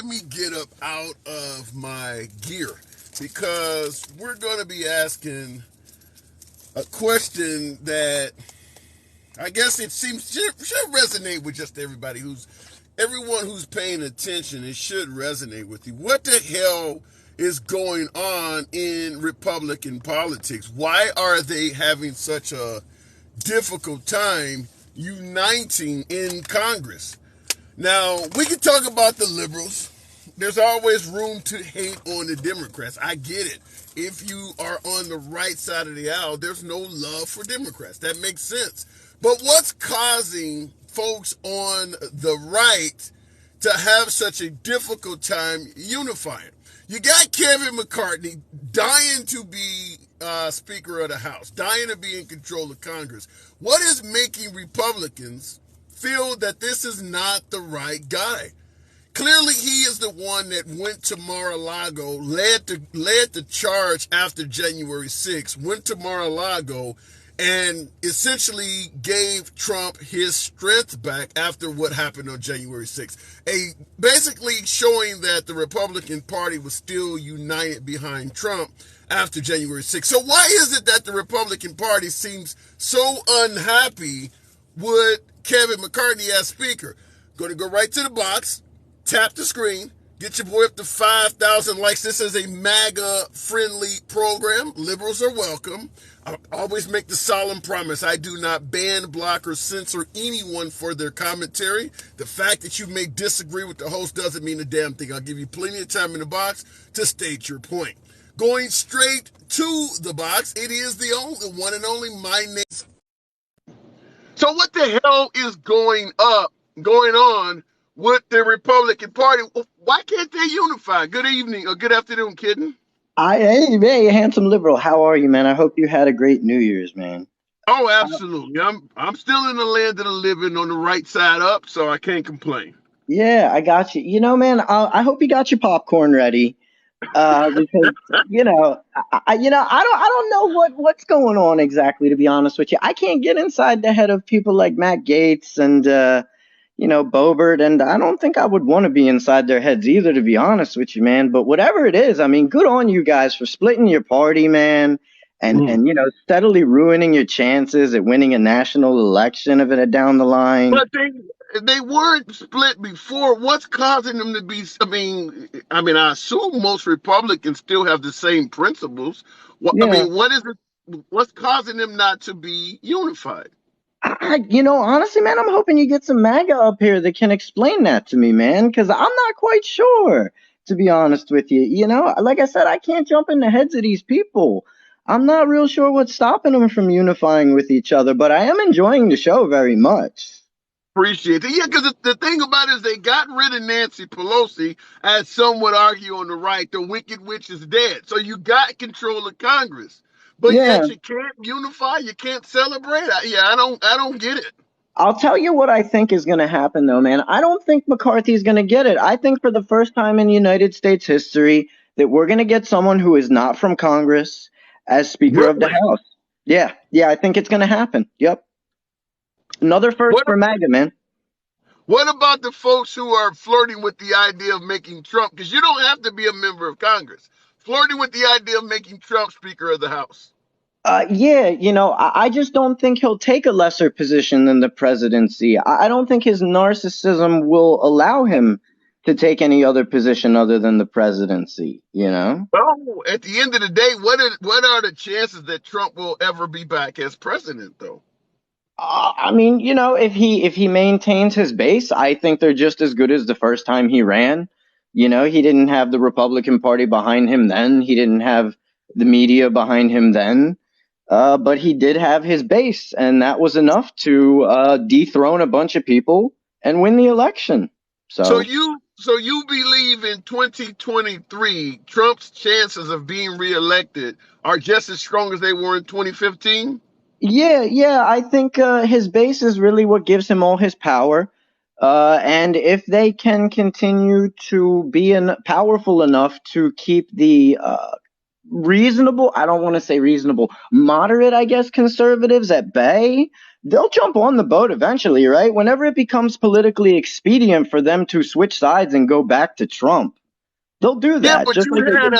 let me get up out of my gear because we're going to be asking a question that I guess it seems should resonate with just everyone who's paying attention. It should resonate with you. What the hell is going on in Republican politics? Why are they having such a difficult time uniting in Congress? Now, we can talk about the liberals. There's always room to hate on the Democrats. I get it. If you are on the right side of the aisle, there's no love for Democrats. That makes sense. But what's causing folks on the right to have such a difficult time unifying? You got Kevin McCarthy dying to be Speaker of the House, dying to be in control of Congress. What is making Republicans feel that this is not the right guy? Clearly, he is the one that went to Mar-a-Lago, led the charge after January 6th, went to Mar-a-Lago, and essentially gave Trump his strength back after what happened on January 6th. Basically showing that the Republican Party was still united behind Trump after January 6th. So why is it that the Republican Party seems so unhappy with Kevin McCarthy as Speaker? Going to go right to the box, tap the screen, get your boy up to 5,000 likes. This is a MAGA-friendly program. Liberals are welcome. I always make the solemn promise. I do not ban, block, or censor anyone for their commentary. The fact that you may disagree with the host doesn't mean a damn thing. I'll give you plenty of time in the box to state your point. Going straight to the box, it is the one and only my name. So what the hell is going on with the Republican Party? Why can't they unify? Good evening or good afternoon, Kitten. Hey, handsome liberal. How are you, man? I hope you had a great New Year's, man. Oh, absolutely. I'm still in the land of the living on the right side up, so I can't complain. Yeah, I got you. Man, I hope you got your popcorn ready. Because I don't know what's going on exactly. To be honest with you, I can't get inside the head of people like Matt Gaetz and Boebert, and I don't think I would want to be inside their heads either, to be honest with you, man. But whatever it is, I mean, good on you guys for splitting your party, man, and steadily ruining your chances at winning a national election of it down the line. But they weren't split before. What's causing them to be? I mean, I assume most Republicans still have the same principles. Yeah. I mean, what is it? What's causing them not to be unified? Honestly, man, I'm hoping you get some MAGA up here that can explain that to me, man, because I'm not quite sure, to be honest with you. Like I said, I can't jump in the heads of these people. I'm not real sure what's stopping them from unifying with each other, but I am enjoying the show very much. Appreciate it. Yeah, because the thing about it is they got rid of Nancy Pelosi, as some would argue on the right. The wicked witch is dead. So you got control of Congress. But yet you can't unify, you can't celebrate. I don't get it. I'll tell you what I think is going to happen, though, man. I don't think McCarthy's going to get it. I think for the first time in United States history that we're going to get someone who is not from Congress as Speaker of the House. Yeah, I think it's going to happen. Yep. Another first for MAGA, man. What about the folks who are flirting with the idea of making Trump, because you don't have to be a member of Congress, flirting with the idea of making Trump Speaker of the House? I just don't think he'll take a lesser position than the presidency. I don't think his narcissism will allow him to take any other position other than the presidency, Well, at the end of the day, what are the chances that Trump will ever be back as president, though? If he maintains his base, I think they're just as good as the first time he ran. He didn't have the Republican Party behind him then. He didn't have the media behind him then. But he did have his base, and that was enough to dethrone a bunch of people and win the election. So you believe in 2023, Trump's chances of being reelected are just as strong as they were in 2015? Yeah. I think his base is really what gives him all his power. And if they can continue to be powerful enough to keep the reasonable, I don't want to say reasonable, moderate, I guess, conservatives at bay, they'll jump on the boat eventually, right? Whenever it becomes politically expedient for them to switch sides and go back to Trump, they'll do Yeah, that, but just like they did.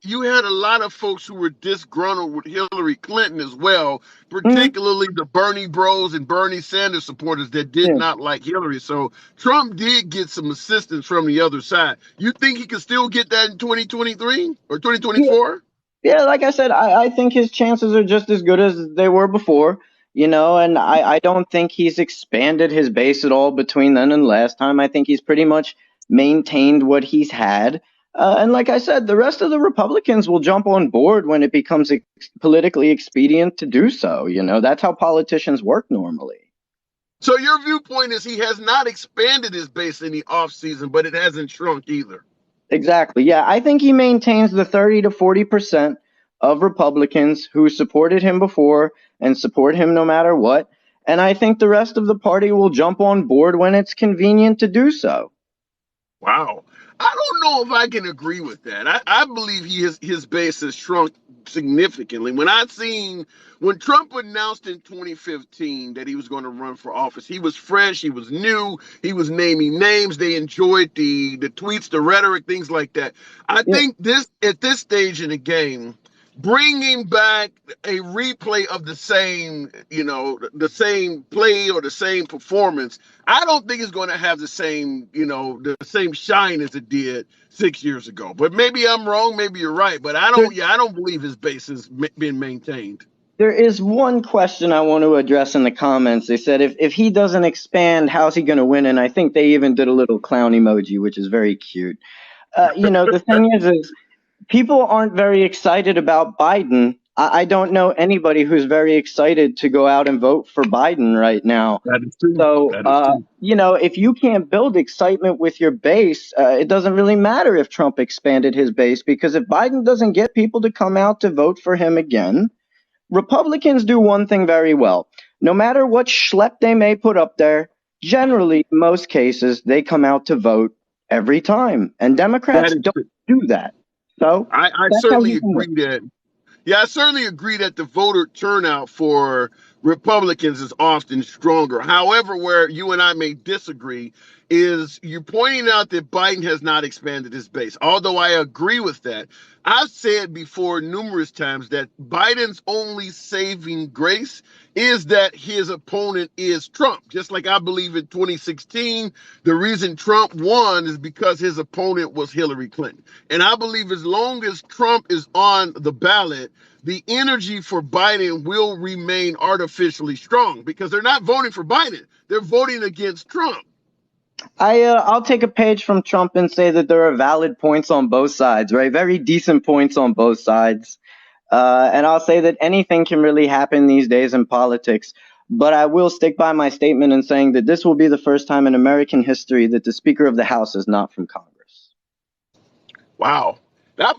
you had a lot of folks who were disgruntled with Hillary Clinton as well, Mhm. particularly the Bernie Bros and Bernie Sanders supporters that did Yeah. not like Hillary. So Trump did get some assistance from the other side. You think he could still get that in 2023 or Yeah. 2024? Yeah, like I said, I think his chances are just as good as they were before, and I don't think he's expanded his base at all between then and last time. I think he's pretty much maintained what he's had. And like I said, the rest of the Republicans will jump on board when it becomes politically expedient to do so. That's how politicians work normally. So your viewpoint is he has not expanded his base in the offseason, but it hasn't shrunk either. Exactly. Yeah, I think he maintains the 30 to 40% of Republicans who supported him before and support him no matter what. And I think the rest of the party will jump on board when it's convenient to do so. Wow. I don't know if I can agree with that. I believe his base has shrunk significantly. When Trump announced in 2015 that he was going to run for office, he was fresh, he was new, he was naming names. They enjoyed the tweets, the rhetoric, things like that. I Yeah, think this at this stage in the game, bringing back a replay of the same play or the same performance, I don't think it's going to have the same shine as it did 6 years ago. But maybe I'm wrong. Maybe you're right. But there, I don't believe his base has been maintained. there is one question I want to address in the comments. They said if he doesn't expand, how's he going to win? And I think they even did a little clown emoji, which is very cute. The thing is people aren't very excited about Biden. I don't know anybody who's very excited to go out and vote for Biden right now. That is true. So, That is true. if you can't build excitement with your base, it doesn't really matter if Trump expanded his base because if Biden doesn't get people to come out to vote for him again, Republicans do one thing very well. No matter what schlep they may put up there, generally, in most cases, they come out to vote every time. And That Democrats is don't true. do that. So I that's how certainly you can win. agree that. Yeah, I certainly agree that the voter turnout for Republicans is often stronger. However, where you and I may disagree is you're pointing out that Biden has not expanded his base. Although I agree with that, I've said before numerous times that Biden's only saving grace is that his opponent is Trump. Just like I believe in 2016, the reason Trump won is because his opponent was Hillary Clinton. And I believe as long as Trump is on the ballot, the energy for Biden will remain artificially strong because they're not voting for Biden. They're voting against Trump. I'll take a page from Trump and say that there are valid points on both sides, right? Very decent points on both sides. And I'll say that anything can really happen these days in politics. But I will stick by my statement in saying that this will be the first time in American history that the Speaker of the House is not from Congress. Wow. That,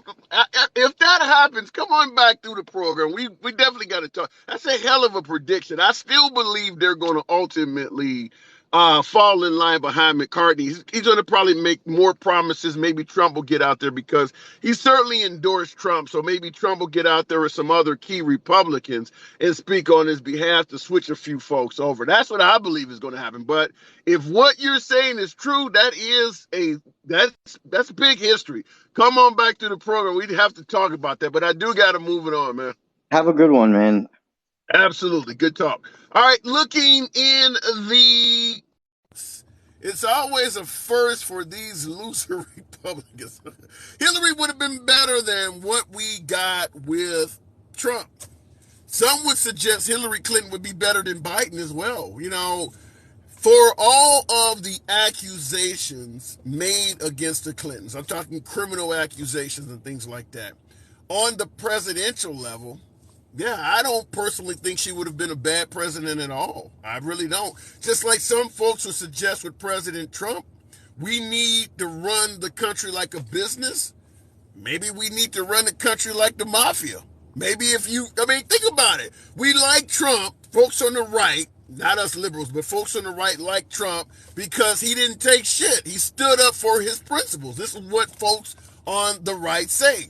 if that happens, come on back through the program. We definitely got to talk. That's a hell of a prediction. I still believe they're going to ultimately fall in line behind McCarthy. He's going to probably make more promises. Maybe Trump will get out there because he certainly endorsed Trump. So maybe Trump will get out there with some other key Republicans and speak on his behalf to switch a few folks over. That's what I believe is going to happen. But if what you're saying is true, that's big history. Come on back to the program. We'd have to talk about that, but I do got to move it on, man. Have a good one, man. Absolutely. Good talk. All right. Looking in the. It's always a first for these loser Republicans. Hillary would have been better than what we got with Trump. Some would suggest Hillary Clinton would be better than Biden as well. For all of the accusations made against the Clintons, I'm talking criminal accusations and things like that, on the presidential level, yeah, I don't personally think she would have been a bad president at all. I really don't. Just like some folks would suggest with President Trump, we need to run the country like a business. Maybe we need to run the country like the mafia. Maybe think about it. We like Trump, folks on the right, not us liberals, but folks on the right like Trump because he didn't take shit. He stood up for his principles. This is what folks on the right say.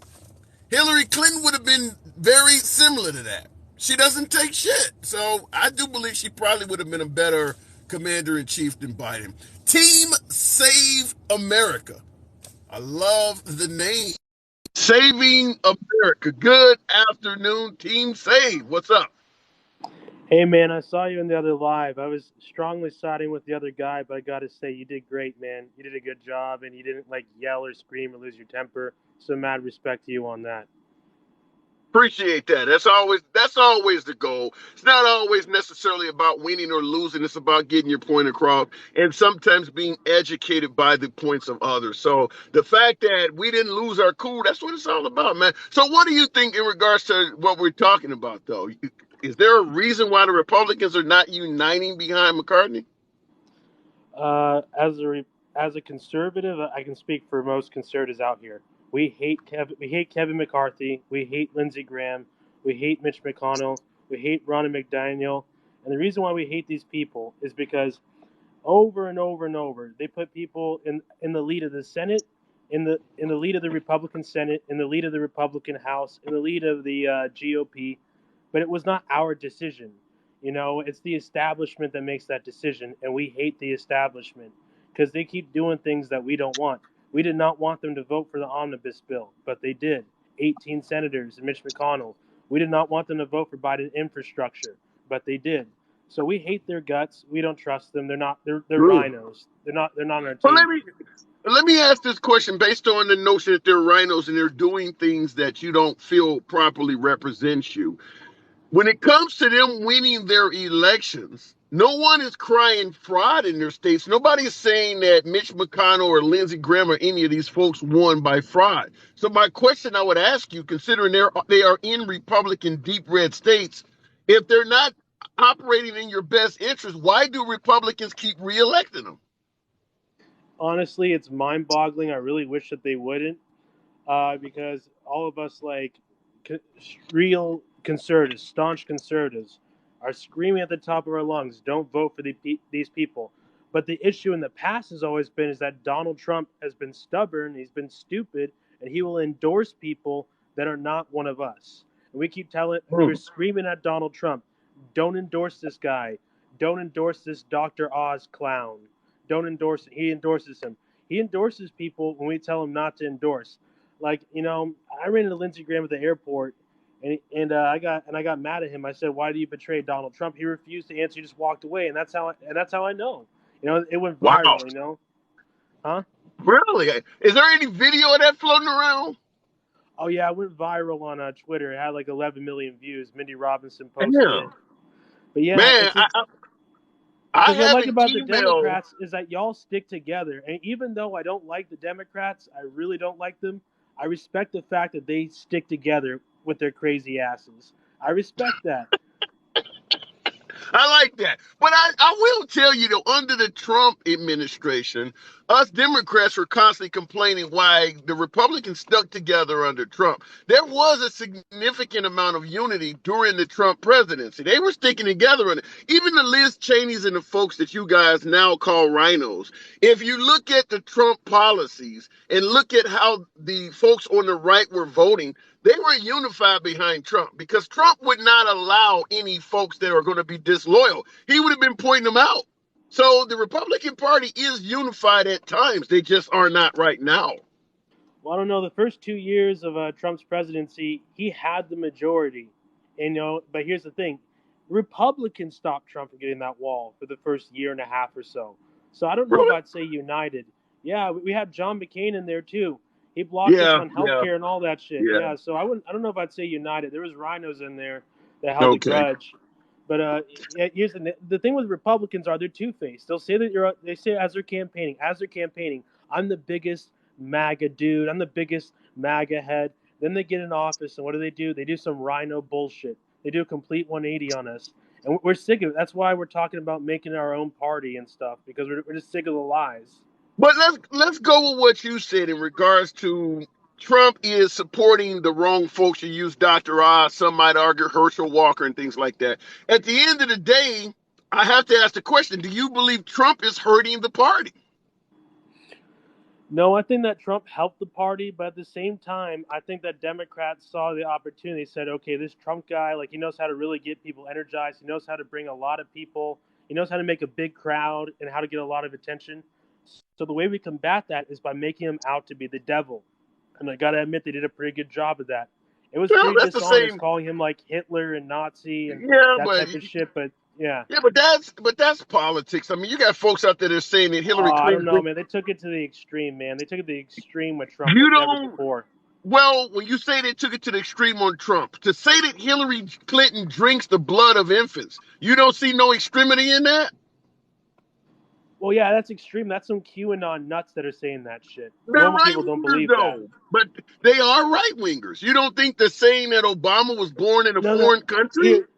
Hillary Clinton would have been very similar to that. She doesn't take shit. So I do believe she probably would have been a better commander in chief than Biden. Team Save America. I love the name. Saving America. Good afternoon, Team Save. What's up? Hey man, I saw you in the other live. I was strongly siding with the other guy, but I gotta say you did great, man. You did a good job, and you didn't like yell or scream or lose your temper. So mad respect to you on that. Appreciate that. That's always the goal. It's not always necessarily about winning or losing. It's about getting your point across and sometimes being educated by the points of others. So the fact that we didn't lose our cool, that's what it's all about, man. So what do you think in regards to what we're talking about though? Is there a reason why the Republicans are not uniting behind McCarthy? As a conservative, I can speak for most conservatives out here. We hate Kevin McCarthy. We hate Lindsey Graham. We hate Mitch McConnell. We hate Ronna McDaniel. And the reason why we hate these people is because over and over and over. They put people in the lead of the Senate, in the lead of the Republican Senate, in the lead of the Republican House, in the lead of the GOP. But it was not our decision. You know, it's the establishment that makes that decision, and we hate the establishment because they keep doing things that we don't want. We did not want them to vote for the omnibus bill, but they did. 18 senators and Mitch McConnell. We did not want them to vote for Biden infrastructure, but they did. So we hate their guts. We don't trust them. They're not. They're True. rhinos. They're not on our Well, team. let me ask this question based on the notion that they're rhinos and they're doing things that you don't feel properly represents you. When it comes to them winning their elections, no one is crying fraud in their states. Nobody is saying that Mitch McConnell or Lindsey Graham or any of these folks won by fraud. So my question I would ask you, considering they are in Republican deep red states, if they're not operating in your best interest, why do Republicans keep reelecting them? Honestly, it's mind-boggling. I really wish that they wouldn't, because all of us like co- real conservatives, staunch conservatives, are screaming at the top of our lungs, "Don't vote for these people." But the issue in the past has always been is that Donald Trump has been stubborn, he's been stupid, and he will endorse people that are not one of us. And we were screaming at Donald Trump, "Don't endorse this guy. Don't endorse this Dr. Oz clown. Don't endorse." He endorses him. He endorses people when we tell him not to endorse. Like, I ran into Lindsey Graham at the airport, and I got mad at him. I said, "Why do you betray Donald Trump?" He refused to answer. He just walked away, and that's how I know. It went Wow. viral. Huh? Really? Is there any video of that floating around? Oh yeah, it went viral on Twitter. It had like 11 million views. Mindy Robinson posted it. Damn. But yeah, Man, it's I because what I have like an about the email. Democrats is that y'all stick together. And even though I don't like the Democrats, I really don't like them. I respect the fact that they stick together with their crazy asses. I respect that. I like that. But I will tell you though, under the Trump administration, us Democrats were constantly complaining why the Republicans stuck together under Trump. There was a significant amount of unity during the Trump presidency. They were sticking together on it. Even the Liz Cheneys and the folks that you guys now call rhinos. If you look at the Trump policies and look at how the folks on the right were voting, they were unified behind Trump because Trump would not allow any folks that are going to be disloyal. He would have been pointing them out. So the Republican Party is unified at times. They just are not right now. Well, I don't know. The first 2 years of Trump's presidency, he had the majority. But here's the thing: Republicans stopped Trump from getting that wall for the first year and a half or so. So I don't know if Really? I'd say united. Yeah, we had John McCain in there too. He blocked us Yeah, on yeah, healthcare and all that shit. yeah. Yeah, so I don't know if I'd say united. There was rhinos in there that held a Okay. grudge. But yeah, here's the thing with Republicans are they're two faced. They say as they're campaigning, I'm the biggest MAGA dude. I'm the biggest MAGA head. Then they get in office, and what do? They do some rhino bullshit. They do a complete 180 on us, and we're sick of it. That's why we're talking about making our own party and stuff because we're just sick of the lies. But let's go with what you said in regards to Trump is supporting the wrong folks. You use Dr. Oz, some might argue Herschel Walker and things like that. At the end of the day, I have to ask the question, do you believe Trump is hurting the party? No, I think that Trump helped the party, but at the same time, I think that Democrats saw the opportunity, said, okay, this Trump guy, like, he knows how to really get people energized. He knows how to bring a lot of people. He knows how to make a big crowd and how to get a lot of attention. So the way we combat that is by making him out to be the devil. And I got to admit, they did a pretty good job of that. It was Well, pretty that's the dishonest same. calling him like Hitler and Nazi and Yeah, that but type of shit, but yeah. yeah, but that's politics. I mean, you got folks out there that are saying that Oh, Hillary I don't know, Clinton. man. They took it to the extreme, man. They took it to the extreme with Trump You like never don't. before. Well, when you say they took it to the extreme on Trump, to say that Hillary Clinton drinks the blood of infants, you don't see no extremity in that? Well, yeah, that's extreme. That's some QAnon nuts that are saying that shit. They're Normal right people don't wingers, believe that. though. But they are right wingers. You don't think the saying that Obama was born in a No, foreign country? here,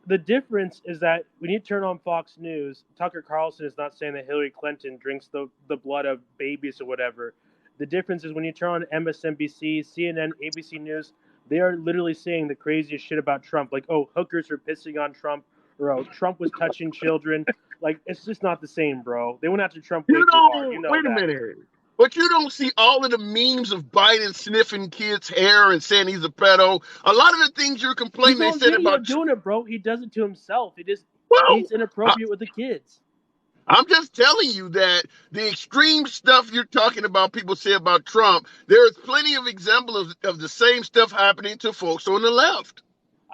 the difference is that when you turn on Fox News, Tucker Carlson is not saying that Hillary Clinton drinks the blood of babies or whatever. The difference is when you turn on MSNBC, CNN, ABC News, they are literally saying the craziest shit about Trump. Like, oh, hookers are pissing on Trump, or oh, Trump was touching children. Like, it's just not the same, bro. They went after Trump way You too hard. You don't, know wait a that. minute. But you don't see all of the memes of Biden sniffing kids' hair and saying he's a pedo. A lot of the things you're He's complaining they on said video about, doing it, bro. He does it to himself. well, He's inappropriate with the kids. I'm just telling you that the extreme stuff you're talking about, people say about Trump, there's plenty of examples of the same stuff happening to folks on the left.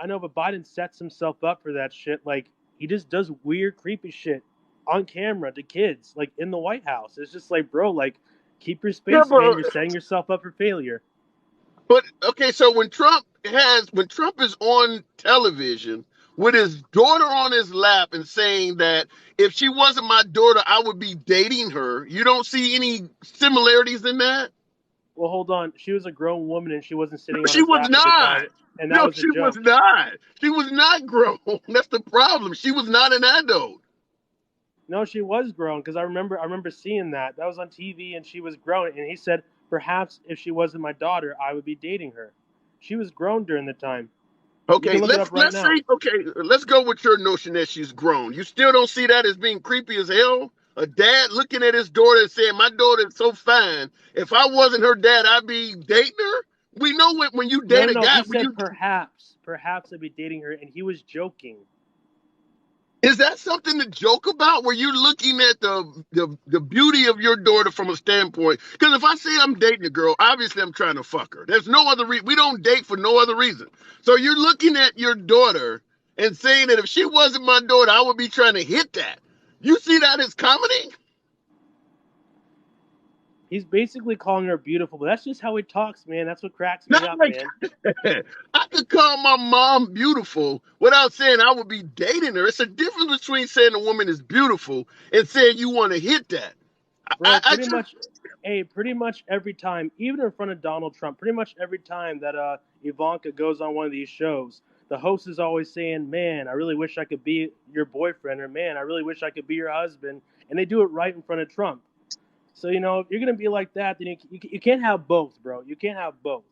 I know, but Biden sets himself up for that shit. Like, he just does weird, creepy shit on camera to kids, like in the White House. It's just like, bro, like, keep your Yeah, space, man. You're setting yourself up for failure. but okay, so when Trump is on television with his daughter on his lap and saying that if she wasn't my daughter, I would be dating her, you don't see any similarities in that? Well, hold on. She was a grown woman and she wasn't No, sitting on she his was lap at the not. time, and that No, was a she was joke. not. She was not grown. That's the problem. She was not an adult. No, she was grown because I remember seeing that. That was on TV, and she was grown. And he said, perhaps if she wasn't my daughter, I would be dating her. She was grown during the time. You Okay, can look it up right let's now. say let's go with your notion that she's grown. You still don't see that as being creepy as hell? A dad looking at his daughter and saying, "My daughter is so fine. If I wasn't her dad, I'd be dating her." We know when you No, date no, a no. guy, He when said you perhaps I'd be dating her, and he was joking. is that something to joke about? Where you're looking at the beauty of your daughter from a standpoint? Because if I say I'm dating a girl, obviously I'm trying to fuck her. There's no other reason. We don't date for no other reason. So you're looking at your daughter and saying that if she wasn't my daughter, I would be trying to hit that. You see that as comedy? He's basically calling her beautiful, but that's just how he talks, man. That's what cracks me Not up, like man. I could call my mom beautiful without saying I would be dating her. It's a difference between saying a woman is beautiful and saying you want to hit that. Bro, I pretty just much, hey, pretty much every time, even in front of Donald Trump, pretty much every time that Ivanka goes on one of these shows, the host is always saying, "Man, I really wish I could be your boyfriend," or "Man, I really wish I could be your husband," and they do it right in front of Trump. So if you're gonna be like that, then you can't have both, bro. You can't have both.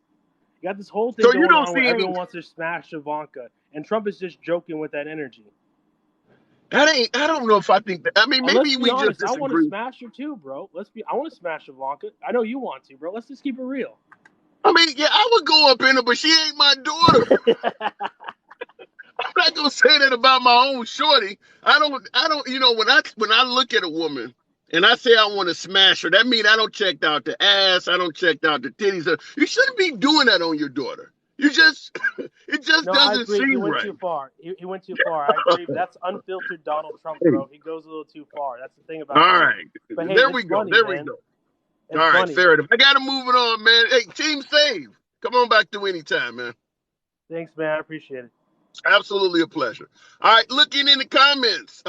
You got this whole thing so you going don't on where see any. everyone wants to smash Ivanka, and Trump is just joking with that energy. That ain't. I don't know if I think that. I mean, Let's maybe be we just honest. I want to disagree. smash her too, bro. I want to smash Ivanka. I know you want to, bro. Let's just keep it real. I mean, yeah, I would go up in her, but she ain't my daughter. I'm not gonna say that about my own shorty. I don't. I don't. When I look at a woman and I say I want to smash her, that means I don't check out the ass. I don't check out the titties. You shouldn't be doing that on your daughter. You just. It just No, I doesn't agree. He seem went right. too far. He went too far. I agree. But that's unfiltered Donald Trump, bro. He goes a little too far. That's the thing All about him. right. But hey, There it's we go. funny, There we man. go. It's All right. funny. Fair enough. I got to move it on, man. Hey, team save. Come on back to any time, man. Thanks, man. I appreciate it. Absolutely a pleasure. All right. Looking in the comments.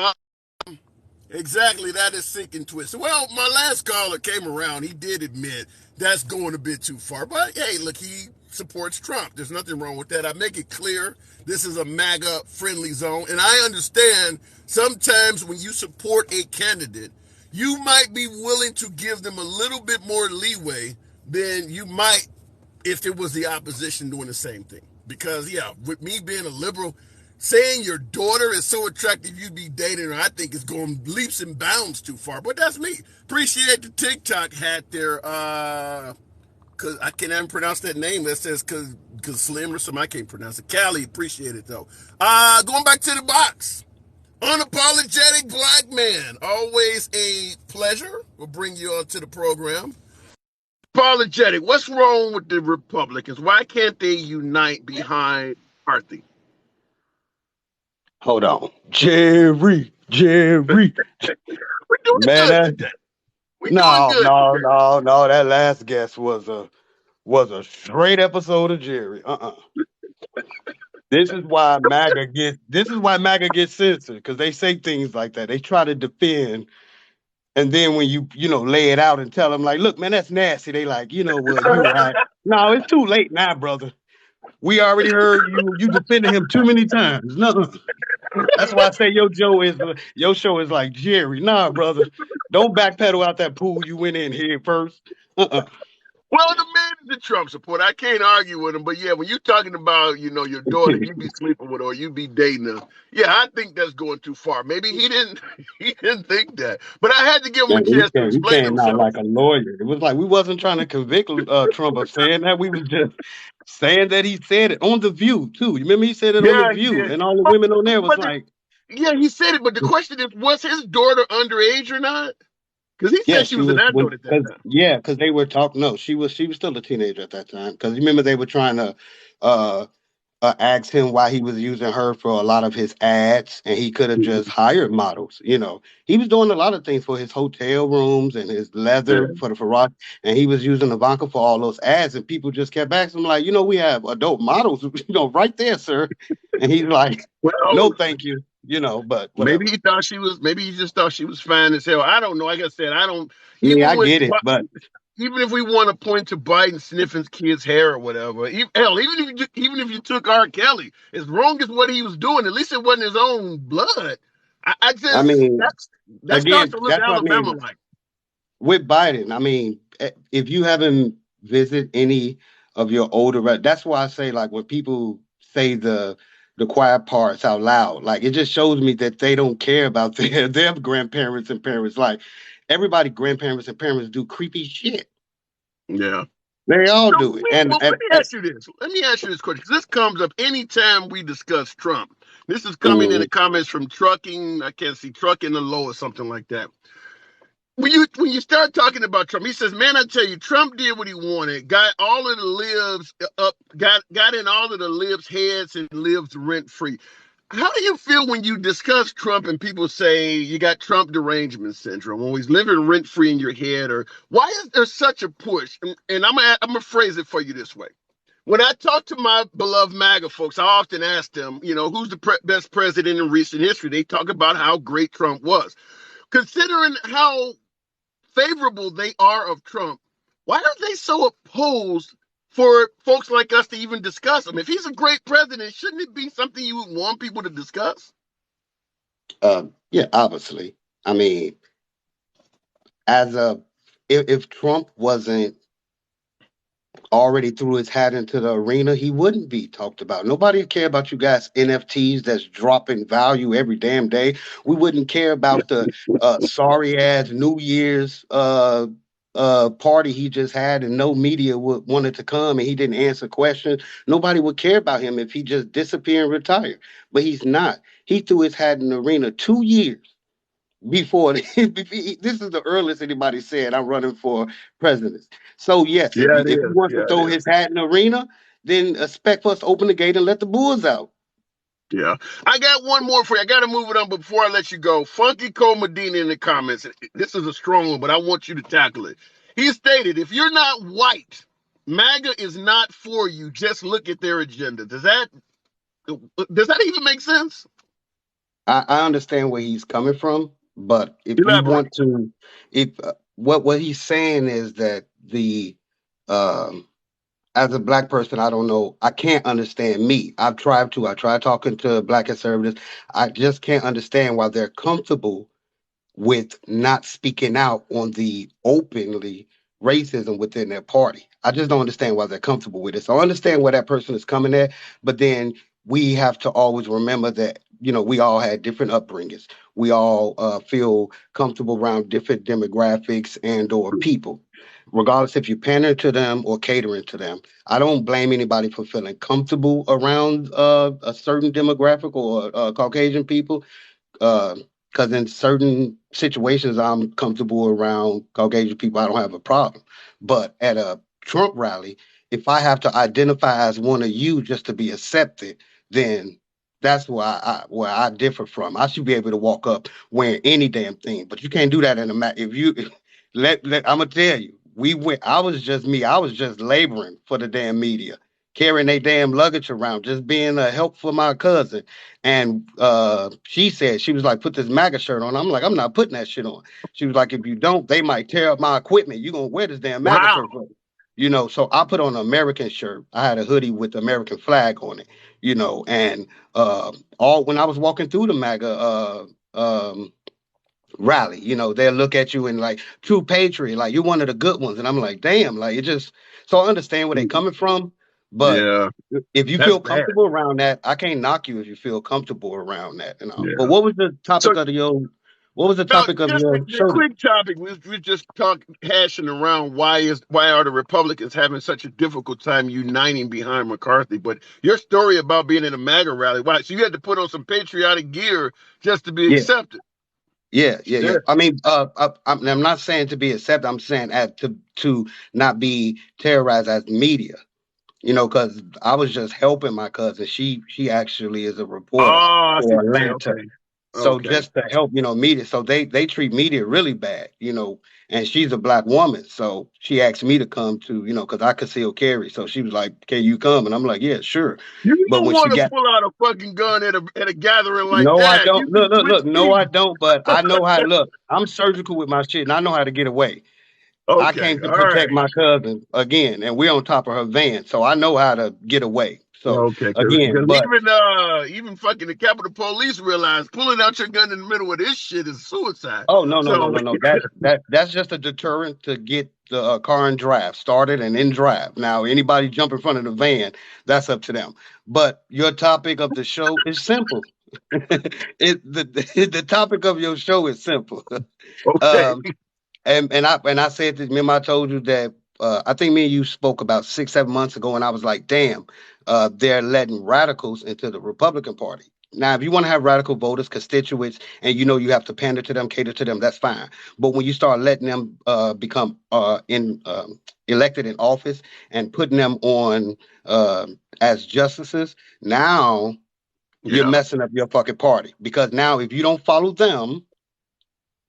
Exactly, that is sink and twist. Well, my last caller came around. He did admit that's going a bit too far. But hey, look, he supports Trump. There's nothing wrong with that. I make it clear this is a MAGA friendly zone. And I understand sometimes when you support a candidate, you might be willing to give them a little bit more leeway than you might if it was the opposition doing the same thing. Because, yeah, with me being a liberal, saying your daughter is so attractive you'd be dating her, I think is going leaps and bounds too far. But that's me. Appreciate the TikTok hat there. Cause I can't even pronounce that name. That says cause Slim or something. I can't pronounce it. Callie, appreciate it though. Going back to the box. Unapologetic black man. Always a pleasure. We'll bring you on to the program. Apologetic. What's wrong with the Republicans? Why can't they unite behind McCarthy? Hold on. Jerry. We're doing Man, good today. We're doing no, good no, today. no, no. That last guest was a straight episode of Jerry. This is why MAGA gets censored, because they say things like that. They try to defend, and then when you lay it out and tell them like, look, man, that's nasty. They like, well, you're right. No, it's too late now, brother. We already heard you defended him too many times. No. That's why I say your show is like Jerry. Nah, brother. Don't backpedal out that pool you went in here first. Well, the man is a Trump supporter. I can't argue with him, but yeah, when you're talking about, your daughter, you be sleeping with her, or you be dating her. Yeah, I think that's going too far. Maybe he didn't, he didn't think that, but I had to give him a Man, chance to he explain came out himself. like a lawyer. It was like we wasn't trying to convict Trump of saying that. We was just saying that he said it on The View, too. You remember he said it on The Yeah, he View, did. and all the But, women on there was but like, yeah, he said it. But the question is, was his daughter underage or not? Because he yeah, said she was an adult at that time. because they were talking. No, she was still a teenager at that time. Because remember they were trying to uh asked him why he was using her for a lot of his ads, and he could have just hired models. He was doing a lot of things for his hotel rooms and his leather Yeah. for the Ferrari, and he was using Ivanka for all those ads. And people just kept asking him, like, we have adult models, right there, sir. And he's like, no, Well, thank you. But maybe whatever. he thought she was. Maybe he just thought she was fine as hell. I don't know. Like I said, I don't. I mean, I Even with get it, but even if we want to point to Biden sniffing kids' hair or whatever, hell, even if you took R. Kelly, as wrong as what he was doing, at least it wasn't his own blood. I I just mean, that starts again, to look that's what I Alabama mean. like. With Biden, I mean, if you haven't visited any of your that's why I say, like, when people say the quiet parts out loud, like, it just shows me that they don't care about their grandparents and parents. Like, everybody, grandparents and parents do creepy shit. Yeah. They all So, do it. And, well, let me ask you this. Let me ask you this question, because this comes up anytime we discuss Trump. This is coming in mhm. the comments from Trucking. I can't see Trucking the Low or something like that. When you start talking about Trump, he says, "Man, I tell you, Trump did what he wanted. Got all of the libs up, got in all of the libs' heads and lives rent free." How do you feel when you discuss Trump and people say you got Trump derangement syndrome, when he's living rent free in your head? Or why is there such a push? And I'm gonna phrase it for you this way. When I talk to my beloved MAGA folks, I often ask them, who's the best president in recent history? They talk about how great Trump was. Considering how favorable they are of Trump, why are they so opposed for folks like us to even discuss him? If he's a great president, shouldn't it be something you would want people to discuss? Yeah, obviously. I mean, as a if Trump wasn't already threw his hat into the arena, he wouldn't be talked about. Nobody care about you guys NFTs that's dropping value every damn day. We wouldn't care about the sorry ass New Year's party he just had, and no media would wanted to come, and he didn't answer questions. Nobody would care about him if he just disappeared and retired. But he's not. He threw his hat in the arena 2 years before this is the earliest anybody said I'm running for president. So yes, Yeah, it if he is. wants to Yeah, it throw is. his hat in the arena, then expect us to open the gate and let the bulls out. Yeah. I got one more for you. I got to move it on, but before I let you go, Funky Cole Medina in the comments. This is a strong one, but I want you to tackle it. He stated, if you're not white, MAGA is not for you. Just look at their agenda. Does that even make sense? I understand where he's coming from, but if you Elaborate. want to, if what he's saying is that the um, as a black person, I don't know, I can't understand me. I tried talking to black conservatives. I just can't understand why they're comfortable with not speaking out on the openly racism within their party. I just don't understand why they're comfortable with it. So I understand where that person is coming at, but then we have to always remember that we all had different upbringings. We all feel comfortable around different demographics and or people, regardless if you pander to them or catering to them. I don't blame anybody for feeling comfortable around a certain demographic or Caucasian people, because in certain situations I'm comfortable around Caucasian people. I don't have a problem. But at a Trump rally, if I have to identify as one of you just to be accepted, then that's where I differ from. I should be able to walk up wearing any damn thing, but you can't do that in a if you I'm gonna tell you, we went. I was just me. I was just laboring for the damn media, carrying their damn luggage around, just being a help for my cousin. And she said, she was like, put this MAGA shirt on. I'm like, I'm not putting that shit on. She was like, if you don't, they might tear up my equipment. You gonna wear this damn MAGA Wow. shirt for? So I put on an American shirt. I had a hoodie with the American flag on it, and all when I was walking through the MAGA rally, they'll look at you and like true patriot, like you're one of the good ones. And I'm like, damn, like it just so I understand where they're coming from, but Yeah, if you that's feel bad. comfortable around that, I can't knock you if you feel comfortable around that. But Yeah. what was the So topic of no, just your the show? quick topic. We just hashing around why are the Republicans having such a difficult time uniting behind McCarthy? But your story about being in a MAGA rally, why? So you had to put on some patriotic gear just to be Yeah, accepted. yeah. Shit. I mean, I'm not saying to be accepted. I'm saying to not be terrorized as media. Because I was just helping my cousin. She actually is a reporter Oh, I see for what you're saying. Atlanta. Okay. So Okay. just to help, media. So they treat media really bad, and she's a black woman. So she asked me to come to, because I conceal carry. So she was like, can you come? And I'm like, yeah, sure. You But don't when she want to got pull out a fucking gun at a gathering like no, I that. You don't. can Look. switch No, I seats. don't. But I know how. Look, I'm surgical with my shit, and I know how to get away. I Okay. came to All right. protect my cousin again, and we're on top of her van, so I know how to get away. So Okay, because again, but even fucking the Capitol Police realize pulling out your gun in the middle of this shit is suicide. oh no, no, no, So no, no. That's just a deterrent to get the car and drive started and in drive. Now, anybody jump in front of the van, that's up to them. But your topic of the show is simple. The topic of your show is simple. okay, Um, and I said this. Remember, I told you that I think me and you spoke about 6 7 months ago, and I was like, "Damn, they're letting radicals into the Republican Party." Now, if you want to have radical voters, constituents, and you have to pander to them, cater to them, that's fine. But when you start letting them become in elected in office and putting them on as justices, now you're yeah, messing up your fucking party because now if you don't follow them,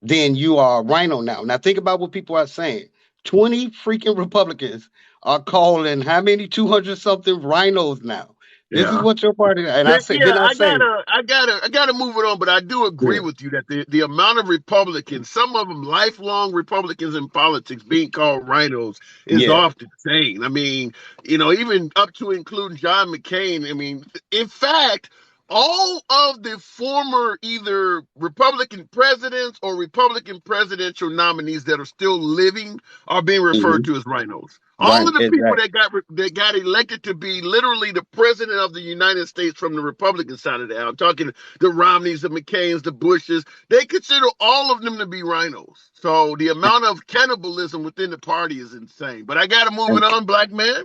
then you are a rhino now. Now think about what people are saying. 20 freaking Republicans are calling how many 200 something rhinos now. This is yeah. what your party and I But said, yeah, didn't I say? I gotta move it on. But I do agree Yeah, with you that the amount of Republicans, some of them lifelong Republicans in politics, being called rhinos is yeah, off the chain. I mean, even up to including John McCain. I mean, in fact, all of the former either Republican presidents or Republican presidential nominees that are still living are being referred hmm, to as rhinos. All right, of the people exactly. that got elected to be literally the president of the United States from the Republican side of the aisle, I'm talking the Romneys, the McCains, the Bushes, they consider all of them to be rhinos. So the amount of cannibalism within the party is insane. But I got to move it And on, black man.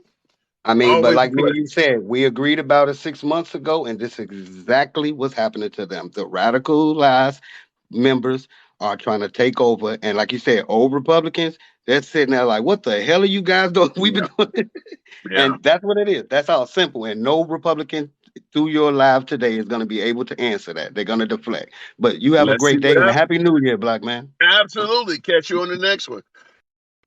I mean, but Always a like me and pleasure. you said, we agreed about it 6 months ago, and this is exactly what's happening to them. The radicalized members are trying to take over, and like you said, old Republicans, they're sitting there like, "What the hell are you guys doing? We've Yeah, been doing." yeah. And that's what it is. That's how simple. And no Republican through your live today is going to be able to answer that. They're going to deflect. But you have a Let's see great what day and a happens. happy new year, black man. Absolutely. Catch you on the next one.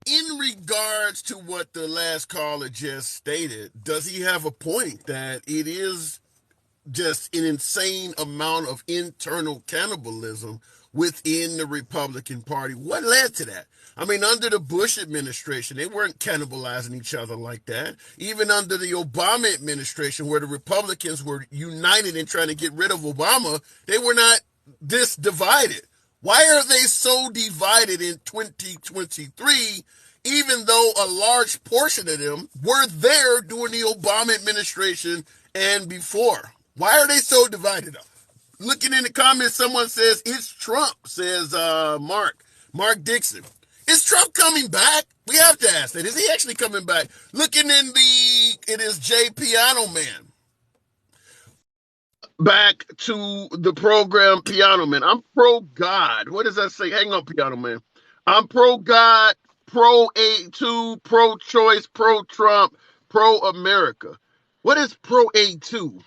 In regards to what the last caller just stated, does he have a point that it is just an insane amount of internal cannibalism within the Republican Party? What led to that? I mean, under the Bush administration, they weren't cannibalizing each other like that. Even under the Obama administration, where the Republicans were united in trying to get rid of Obama, they were not this divided. Why are they so divided in 2023, even though a large portion of them were there during the Obama administration and before? Why are they so divided up? Looking in the comments, someone says it's Trump, says Mark Dixon. Is Trump coming back? We have to ask that. Is he actually coming back? Looking in it is Jay Piano Man. Back to the program, Piano Man. I'm pro God. What does that say? Hang on, Piano Man. I'm pro God, pro A2, pro choice, pro Trump, pro America. What is pro A2?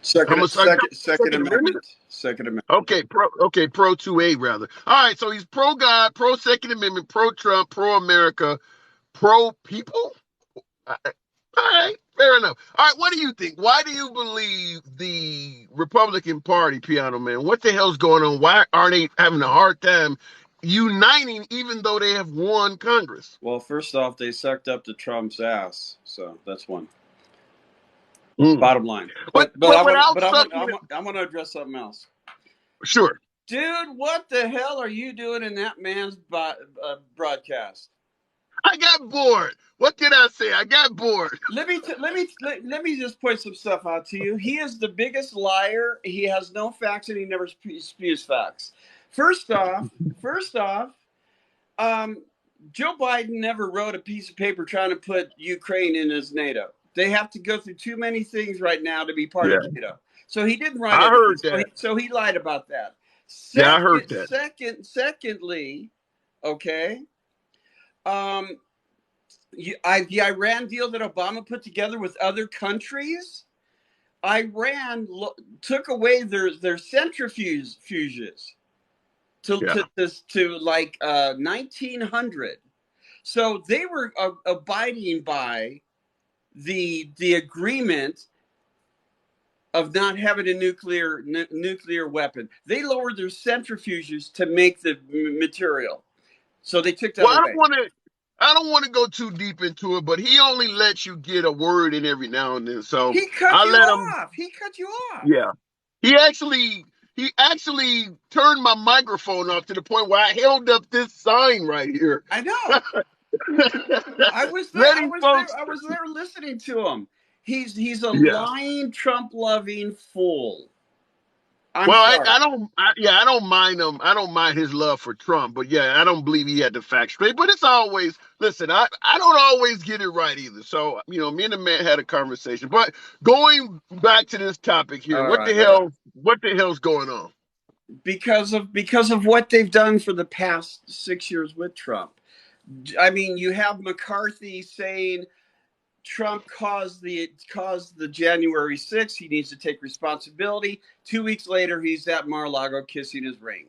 Second Second Amendment. Second Amendment. Okay, pro 2A rather. All right, so he's pro God, pro Second Amendment, pro Trump, pro America, pro people. All right, fair enough. All right, what do you think? Why do you believe the Republican Party, Piano Man? What the hell's going on? Why are they having a hard time uniting, even though they have won Congress? Well, first off, they sucked up to Trump's ass, so that's one. Bottom line. But I want to address something else. Sure. Dude, what the hell are you doing in that man's broadcast? I got bored. What can I say? I got bored. Let me just point some stuff out to you. He is the biggest liar. He has no facts, and he never spews facts. First off, Joe Biden never wrote a piece of paper trying to put Ukraine in as NATO. They have to go through too many things right now to be part of NATO. So he didn't write it. I heard that. So he lied about that. I heard that. Secondly, okay. The Iran deal that Obama put together with other countries, Iran took away their centrifuges to like 1900. So they were abiding by the agreement of not having a nuclear weapon. They lowered their centrifuges to make the material. So they took that away. I don't want to go too deep into it, but he only lets you get a word in every now and then. So he cut you off. He cut you off. Yeah. He actually turned my microphone off to the point where I held up this sign right here. I know. I was there listening to him. He's a lying, Trump-loving fool. I don't mind him. I don't mind his love for Trump, but I don't believe he had the facts straight. But it's always, listen, I don't always get it right either. So, me and the man had a conversation. But going back to this topic here, what the hell's going on? Because of what they've done for the past 6 years with Trump. I mean, you have McCarthy saying Trump caused the January 6th. He needs to take responsibility. 2 weeks later, he's at Mar-a-Lago kissing his ring.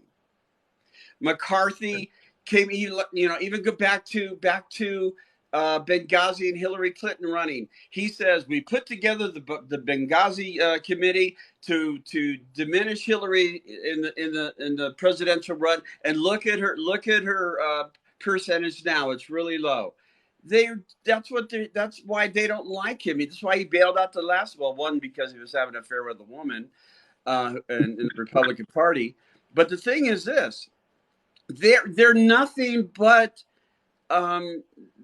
McCarthy came, even go back to Benghazi and Hillary Clinton running. He says we put together the Benghazi committee to diminish Hillary in the presidential run, and look at her percentage now. It's really low. That's why they don't like him. That's why he bailed out the last one, because he was having an affair with a woman in the Republican Party. But the thing is this: they're nothing but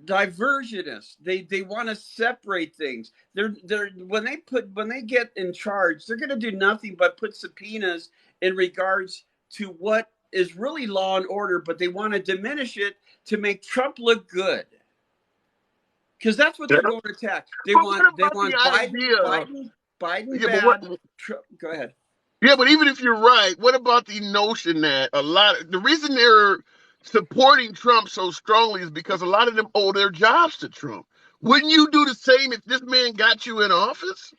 diversionists. They want to separate things. When they get in charge, they're going to do nothing but put subpoenas in regards to what is really law and order, but they want to diminish it to make Trump look good. Because that's what they're going to attack. They want Biden bad. Go ahead. Yeah, but even if you're right, what about the notion that the reason they're supporting Trump so strongly is because a lot of them owe their jobs to Trump. Wouldn't you do the same if this man got you in office?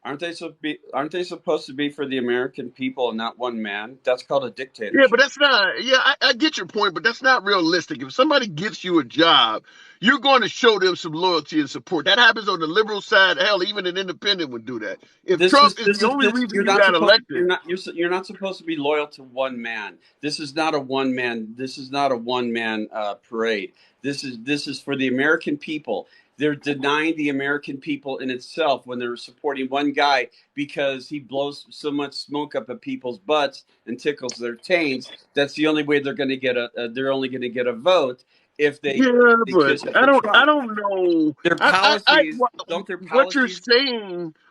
Aren't they supposed to be for the American people and not one man? That's called a dictatorship. Yeah, but that's not. Yeah, I get your point, but that's not realistic. If somebody gets you a job, you're going to show them some loyalty and support. That happens on the liberal side. Hell, even an independent would do that. If Trump is the only reason you got elected, you're not supposed to be loyal to one man. This is not a one man. This is not a one man parade. This is for the American people. They're denying the American people in itself when they're supporting one guy because he blows so much smoke up at people's butts and tickles their taints. That's the only way they're going to get they're only going to get a vote if they. But I don't know. Their policies. Don't their policies?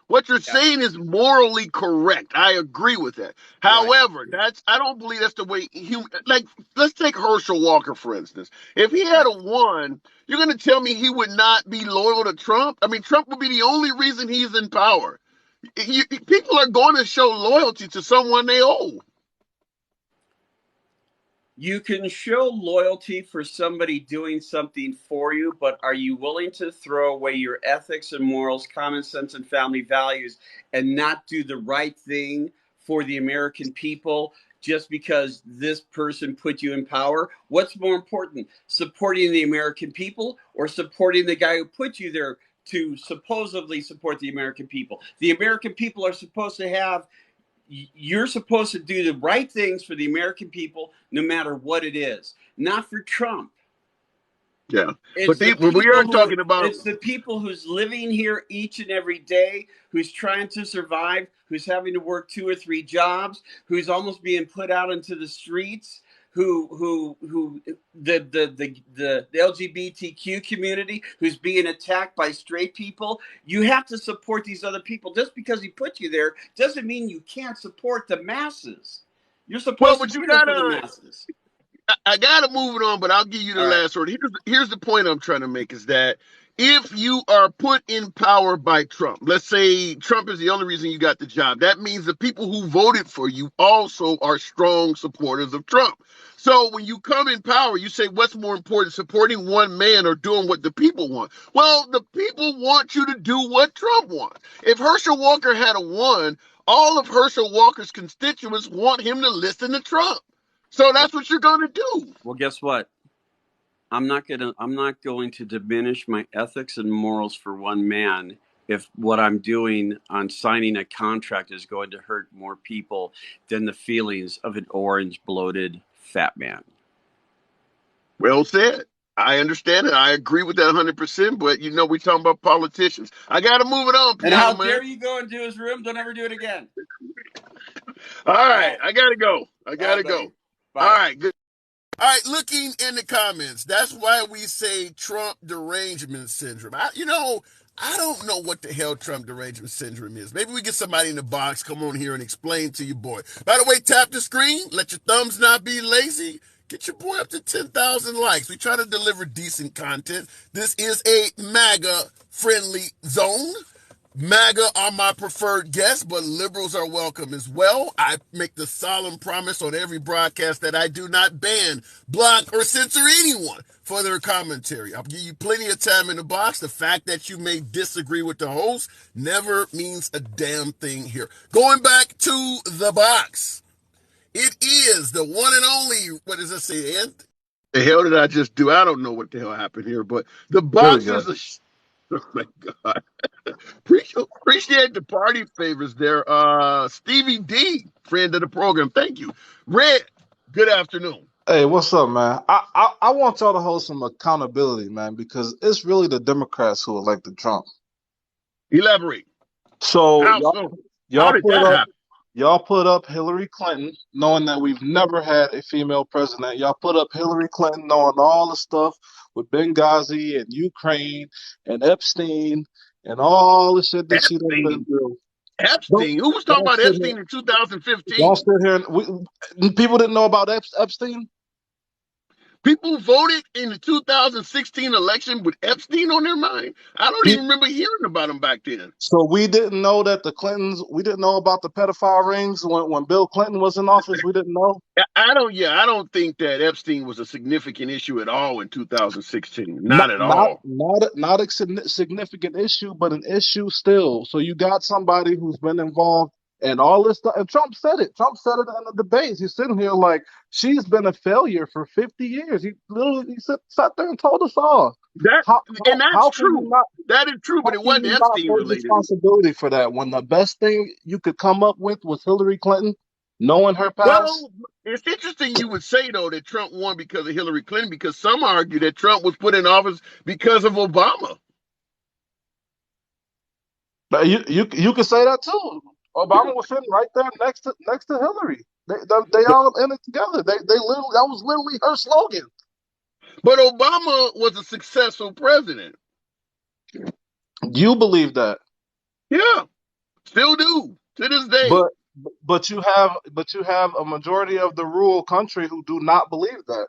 What you're saying is morally correct. I agree with that. However, I don't believe that's the way like, let's take Herschel Walker, for instance. If he had won, you're going to tell me he would not be loyal to Trump? I mean, Trump would be the only reason he's in power. People are going to show loyalty to someone they owe. You can show loyalty for somebody doing something for you, but are you willing to throw away your ethics and morals, common sense, and family values and not do the right thing for the American people just because this person put you in power? What's more important, supporting the American people or supporting the guy who put you there to supposedly support the American people? The American people are supposed to have you're supposed to do the right things for the American people, no matter what it is. Not for Trump. Yeah, it's but we are talking about. It's the people who's living here each and every day, who's trying to survive, who's having to work 2 or 3 jobs, who's almost being put out into the streets. Who the LGBTQ community who's being attacked by straight people. You have to support these other people. Just because he put you there doesn't mean you can't support the masses. You're supposed to do it for the masses. I gotta move it on, but I'll give you the last word. Here's the point I'm trying to make is that if you are put in power by Trump, let's say Trump is the only reason you got the job, that means the people who voted for you also are strong supporters of Trump. So when you come in power, you say, what's more important, supporting one man or doing what the people want? Well, the people want you to do what Trump wants. If Herschel Walker had won, all of Herschel Walker's constituents want him to listen to Trump. So that's what you're going to do. Well, guess what? I'm not going to diminish my ethics and morals for one man if what I'm doing on signing a contract is going to hurt more people than the feelings of an orange bloated fat man. Well said. I understand it. I agree with that 100%. But we're talking about politicians. I got to move it on. And how dare you go into his room? Don't ever do it again. All right, I gotta go. Bye. All right, good. All right, looking in the comments, that's why we say Trump derangement syndrome. I don't know what the hell Trump derangement syndrome is. Maybe we get somebody in the box, come on here and explain to you, boy. By the way, tap the screen. Let your thumbs not be lazy. Get your boy up to 10,000 likes. We try to deliver decent content. This is a MAGA-friendly zone. MAGA are my preferred guests, but liberals are welcome as well. I make the solemn promise on every broadcast that I do not ban, block, or censor anyone for their commentary. I'll give you plenty of time in the box. The fact that you may disagree with the host never means a damn thing here. Going back to the box. It is the one and only, what does it say, Ed? The hell did I just do? I don't know what the hell happened here, but the box is a... Oh my God. Appreciate the party favors there. Stevie D, friend of the program. Thank you. Red, good afternoon. Hey, what's up, man? I want y'all to hold some accountability, man, because it's really the Democrats who elected Trump. Elaborate. So How did that happen? Y'all put up Hillary Clinton, knowing that we've never had a female president. Y'all put up Hillary Clinton, knowing all the stuff with Benghazi and Ukraine and Epstein and all the shit that she done been through. Epstein? Who was talking about Epstein in 2015? Don't sit here and people didn't know about Epstein? People voted in the 2016 election with Epstein on their mind. I don't even remember hearing about him back then. So we didn't know that we didn't know about the pedophile rings when Bill Clinton was in office. We didn't know. I don't think that Epstein was a significant issue at all in 2016. Not at all. Not a significant issue, but an issue still. So you got somebody who's been involved and all this stuff. And Trump said it. Trump said it in the debates. He's sitting here like, she's been a failure for 50 years. He literally sat there and told us all. That's true. That is true, but it wasn't Epstein related. Responsibility for that when the best thing you could come up with was Hillary Clinton, knowing her past. Well, it's interesting you would say, though, that Trump won because of Hillary Clinton, because some argue that Trump was put in office because of Obama. But you could say that too. Obama was sitting right there next to Hillary. They all in it together. That was literally her slogan. But Obama was a successful president. You believe that? Yeah. Still do to this day. But you have a majority of the rural country who do not believe that.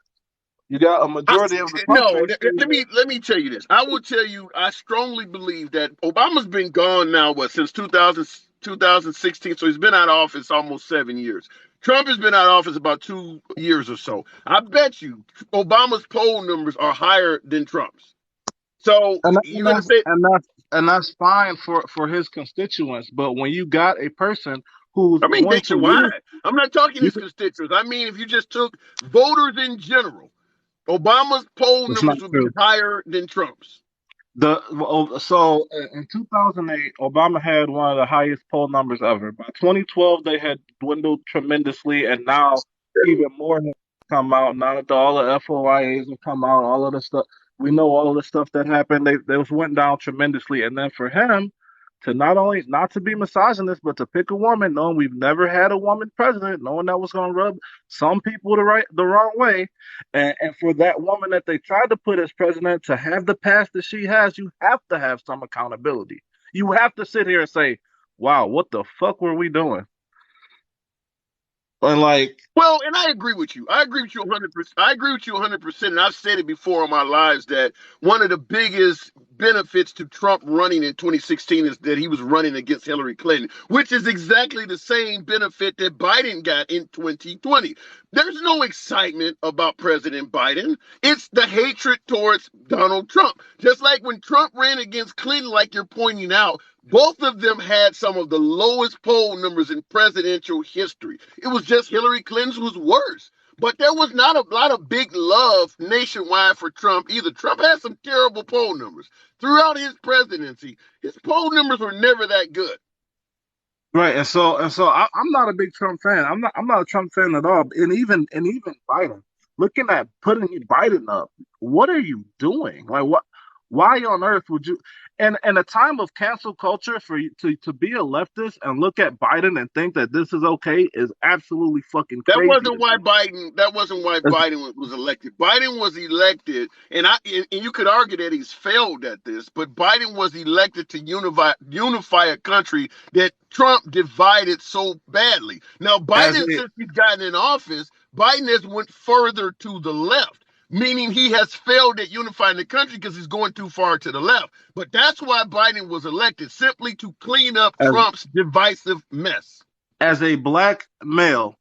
You got a I, majority of the no, country saying let me tell you this. I will tell you, I strongly believe that Obama's been gone now, what, since 2016. So he's been out of office almost 7 years. Trump has been out of office about 2 years or so. I bet you Obama's poll numbers are higher than Trump's. So and you're gonna say, that's fine for his constituents. But when you got a person who's I mean, going to lose, nationwide. I'm not talking you, his constituents. I mean, if you just took voters in general, Obama's poll it's not numbers would be true. higher than Trump's. In 2008, Obama had one of the highest poll numbers ever. By 2012, they had dwindled tremendously, and now even more have come out. Now that all the FOIAs have come out, all of the stuff we know, all of the stuff that happened, they went down tremendously. And then for him to not only not to be misogynist, but to pick a woman, knowing we've never had a woman president, knowing that was going to rub some people the wrong way, and for that woman that they tried to put as president to have the past that she has, you have to have some accountability. You have to sit here and say, wow, what the fuck were we doing? And like, Well, and I agree with you. I agree with you 100%. I agree with you 100%. And I've said it before in my lives that one of the biggest benefits to Trump running in 2016 is that he was running against Hillary Clinton, which is exactly the same benefit that Biden got in 2020. There's no excitement about President Biden. It's the hatred towards Donald Trump. Just like when Trump ran against Clinton, like you're pointing out, both of them had some of the lowest poll numbers in presidential history. It was just Hillary Clinton's was worse. But there was not a lot of big love nationwide for Trump either. Trump had some terrible poll numbers. Throughout his presidency, his poll numbers were never that good. right, I'm not a big Trump fan. I'm not a Trump fan at all. And even Biden, looking at putting Biden up, what are you doing? Like what? Why on earth would you? And in a time of cancel culture, for you to be a leftist and look at Biden and think that this is okay is absolutely fucking That crazy wasn't to why me. Biden. That wasn't why It's, Biden was elected. Biden was elected, and you could argue that he's failed at this, but Biden was elected to unify a country that Trump divided so badly. Now, as Biden, a since he's gotten in office, Biden has went further to the left, meaning he has failed at unifying the country because he's going too far to the left. But that's why Biden was elected, simply to clean up as Trump's divisive mess. as a black male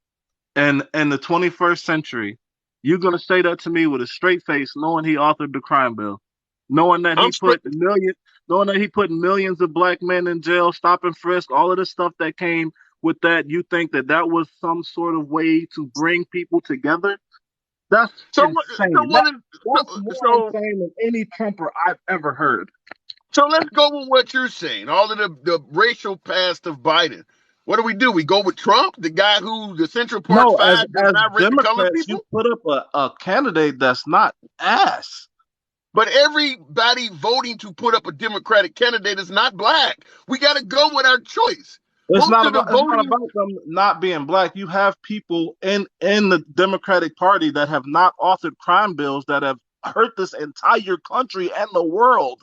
in the 21st century, you're gonna say that to me with a straight face, knowing he authored the crime bill, knowing that I'm he straight. put millions, knowing that he put millions of black men in jail, stop and frisk, all of the stuff that came with that. You think that that was some sort of way to bring people together? That's So, so insane. what is That's more so? insane than any Trumper I've ever heard. So let's go with what you're saying. All of the racial past of Biden. What do? We go with Trump, the guy who the Central Park No, as Five does as not rate the colored Democrats, you people, put up a candidate that's not ass. but everybody voting to put up a Democratic candidate is not black. We got to go with our choice. Most of the It's not voting. about them not being black. You have people in the Democratic Party that have not authored crime bills that have hurt this entire country and the world.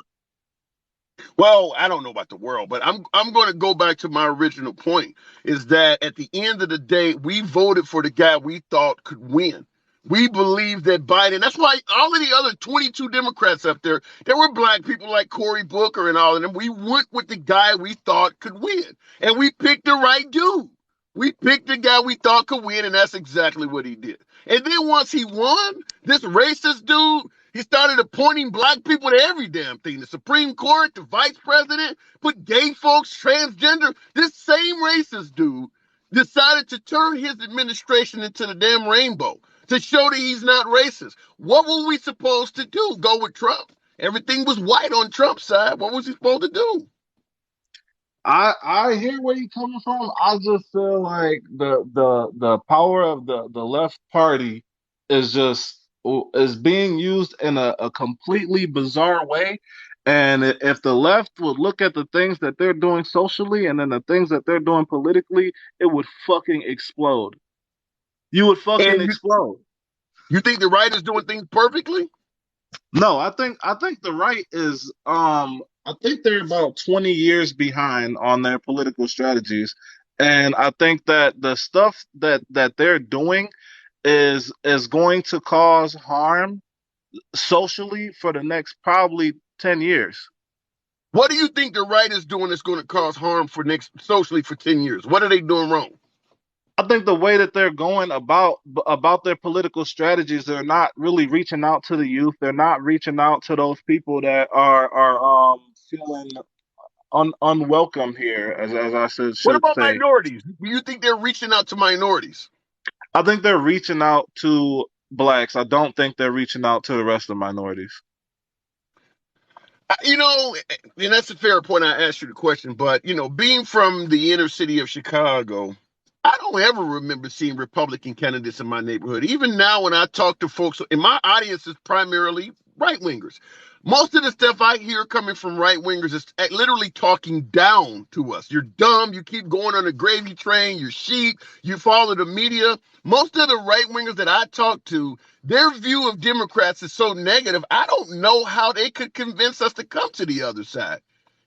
Well, I don't know about the world, but I'm going to go back to my original point is that at the end of the day, we voted for the guy we thought could win. We believe that Biden, that's why all of the other 22 Democrats up there were black people like Cory Booker and all of them. We went with the guy we thought could win. And we picked the right dude. We picked the guy we thought could win, and that's exactly what he did. And then once he won, this racist dude, he started appointing black people to every damn thing. The Supreme Court, the vice president, put gay folks, transgender. This same racist dude decided to turn his administration into the damn rainbow to show that he's not racist. What were we supposed to do? Go with Trump? Everything was white on Trump's side. What was he supposed to do? I hear where you're coming from. I just feel like the power of the left party is just is being used in a completely bizarre way. And if the left would look at the things that they're doing socially and then the things that they're doing politically, it would fucking explode. You would fucking And explode. you think the right is doing things perfectly? No, I think the right is I think they're about 20 years behind on their political strategies. And I think that the stuff that they're doing is going to cause harm socially for the next probably 10 years. What do you think the right is doing that's going to cause harm for next socially for 10 years? What are they doing wrong? I think the way that they're going about their political strategies, they're not really reaching out to the youth. They're not reaching out to those people that are feeling unwelcome here, as I What should about say. minorities? Do you think they're reaching out to minorities? I think they're reaching out to blacks. I don't think they're reaching out to the rest of the minorities. You know, and that's a fair point. I asked you the question, but you know, being from the inner city of Chicago, I don't ever remember seeing Republican candidates in my neighborhood. Even now, when I talk to folks, and my audience is primarily right wingers. Most of the stuff I hear coming from right wingers is literally talking down to us. You're dumb. You keep going on the gravy train. You're sheep. You follow the media. Most of the right wingers that I talk to, their view of Democrats is so negative. I don't know how they could convince us to come to the other side.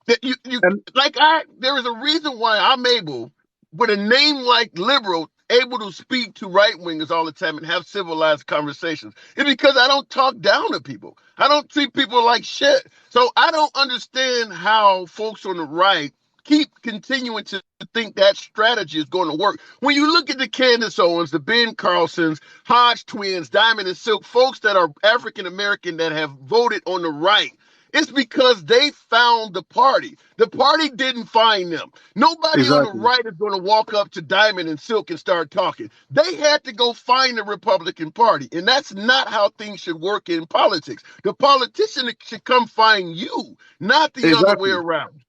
That you And like there is a reason why I'm able, with a name like liberal, able to speak to right wingers all the time and have civilized conversations. It's because I don't talk down to people. I don't treat people like shit. So I don't understand how folks on the right keep continuing to think that strategy is going to work. When you look at the Candace Owens, the Ben Carlsons, Hodge twins, Diamond and Silk, folks that are African American that have voted on the right, it's because they found the party. The party didn't find them. Nobody on the exactly, right is going to walk up to Diamond and Silk and start talking. They had to go find the Republican Party. And that's not how things should work in politics. The politician should come find you, not the other way exactly. around.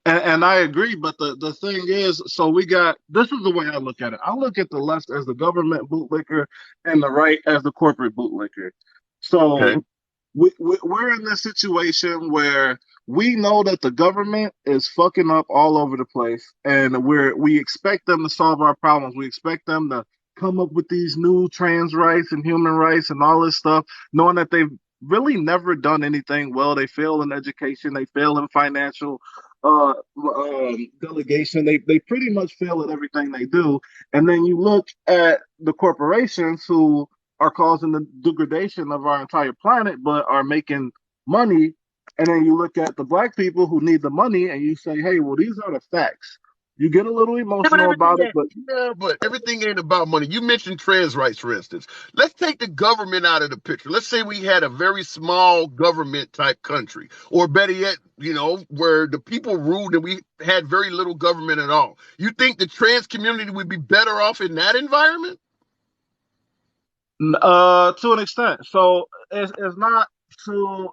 And I agree, but the thing is, so we got this is the way I look at it. I look at the left as the government bootlicker and the right as the corporate bootlicker. Okay. So we're in this situation where we know that the government is fucking up all over the place, and we expect them to solve our problems. We expect them to come up with these new trans rights and human rights and all this stuff, knowing that they've really never done anything well. They fail in education, they fail in financial delegation. They pretty much fail at everything they do. And then you look at the corporations who are causing the degradation of our entire planet, but are making money. And then you look at the black people who need the money, and you say, "Hey, well, these are the facts." You get a little Yeah, but emotional everything about it, ain't, but yeah, but everything ain't about money. You mentioned trans rights, for instance. Let's take the government out of the picture. Let's say we had a very small government type country, or better yet, you know, where the people ruled and we had very little government at all. You think the trans community would be better off in that environment? to an extent. So it's not to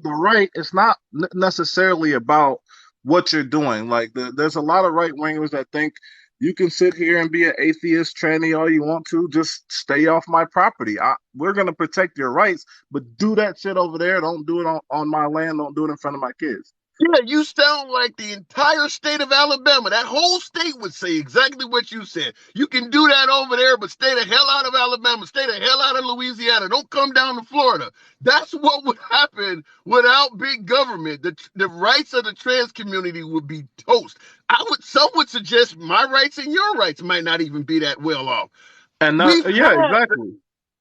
the right. It's not necessarily about what you're doing. Like there's a lot of right wingers that think you can sit here and be an atheist tranny all you want to. Just stay off my property. We're gonna protect your rights, but do that shit over there. Don't do it on my land. Don't do it in front of my kids. Yeah, you sound like the entire state of Alabama. That whole state would say exactly what you said. You can do that over there, but stay the hell out of Alabama. Stay the hell out of Louisiana. Don't come down to Florida. That's what would happen without big government. The rights of the trans community would be toast. Some would suggest my rights and your rights might not even be that well off. And We've yeah, had exactly.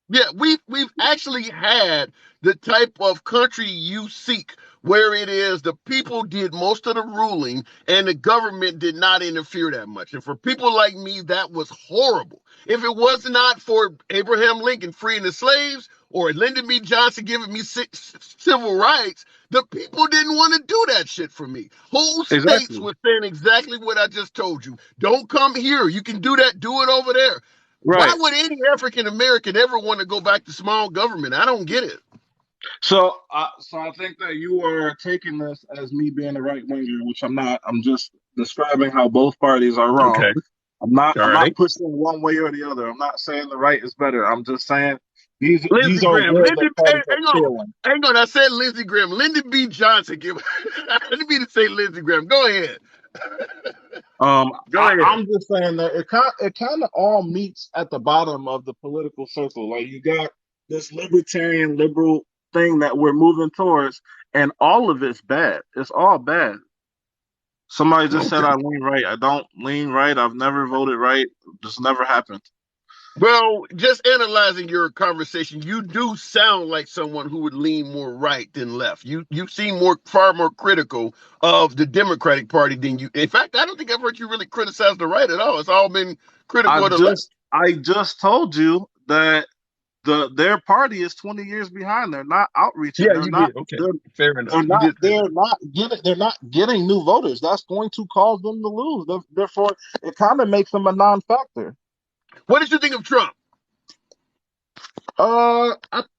Yeah, we've actually had the type of country you seek, where it is the people did most of the ruling and the government did not interfere that much. And for people like me, that was horrible. If it was not for Abraham Lincoln freeing the slaves or Lyndon B. Johnson giving me civil rights, the people didn't want to do that shit for me. Whole states Exactly. were saying exactly what I just told you. Don't come here. You can do that. Do it over there. Why Right. would any African American ever want to go back to small government? I don't get it. So I think that you are taking this as me being a right winger, which I'm not. I'm just describing how both parties are wrong. Okay. I'm not. All I'm right. not pushing one way or the other. I'm not saying the right is better. I'm just saying these Lindsey are Graham. where the Hey, parties are hang on. failing. Hang on. I said Lindsey Graham. Lyndon B. Johnson. I didn't mean to say Lindsey Graham. Go ahead. Go ahead. I'm just saying that it kind of all meets at the bottom of the political circle. Like you got this libertarian liberal thing that we're moving towards, and all of it's bad. It's all bad. Somebody just said Okay. I lean right. I don't lean right. I've never voted right. This never happened. Well, just analyzing your conversation, you do sound like someone who would lean more right than left. You seem far more critical of the Democratic Party than you. In fact, I don't think I've heard you really criticize the right at all. It's all been critical of the left. I just told you that their party is 20 years behind. They're not outreaching. Yeah, you did. Okay, fair enough. You did say that. They're not getting new voters. That's going to cause them to lose. Therefore, it kind of makes them a non-factor. What did you think of Trump? I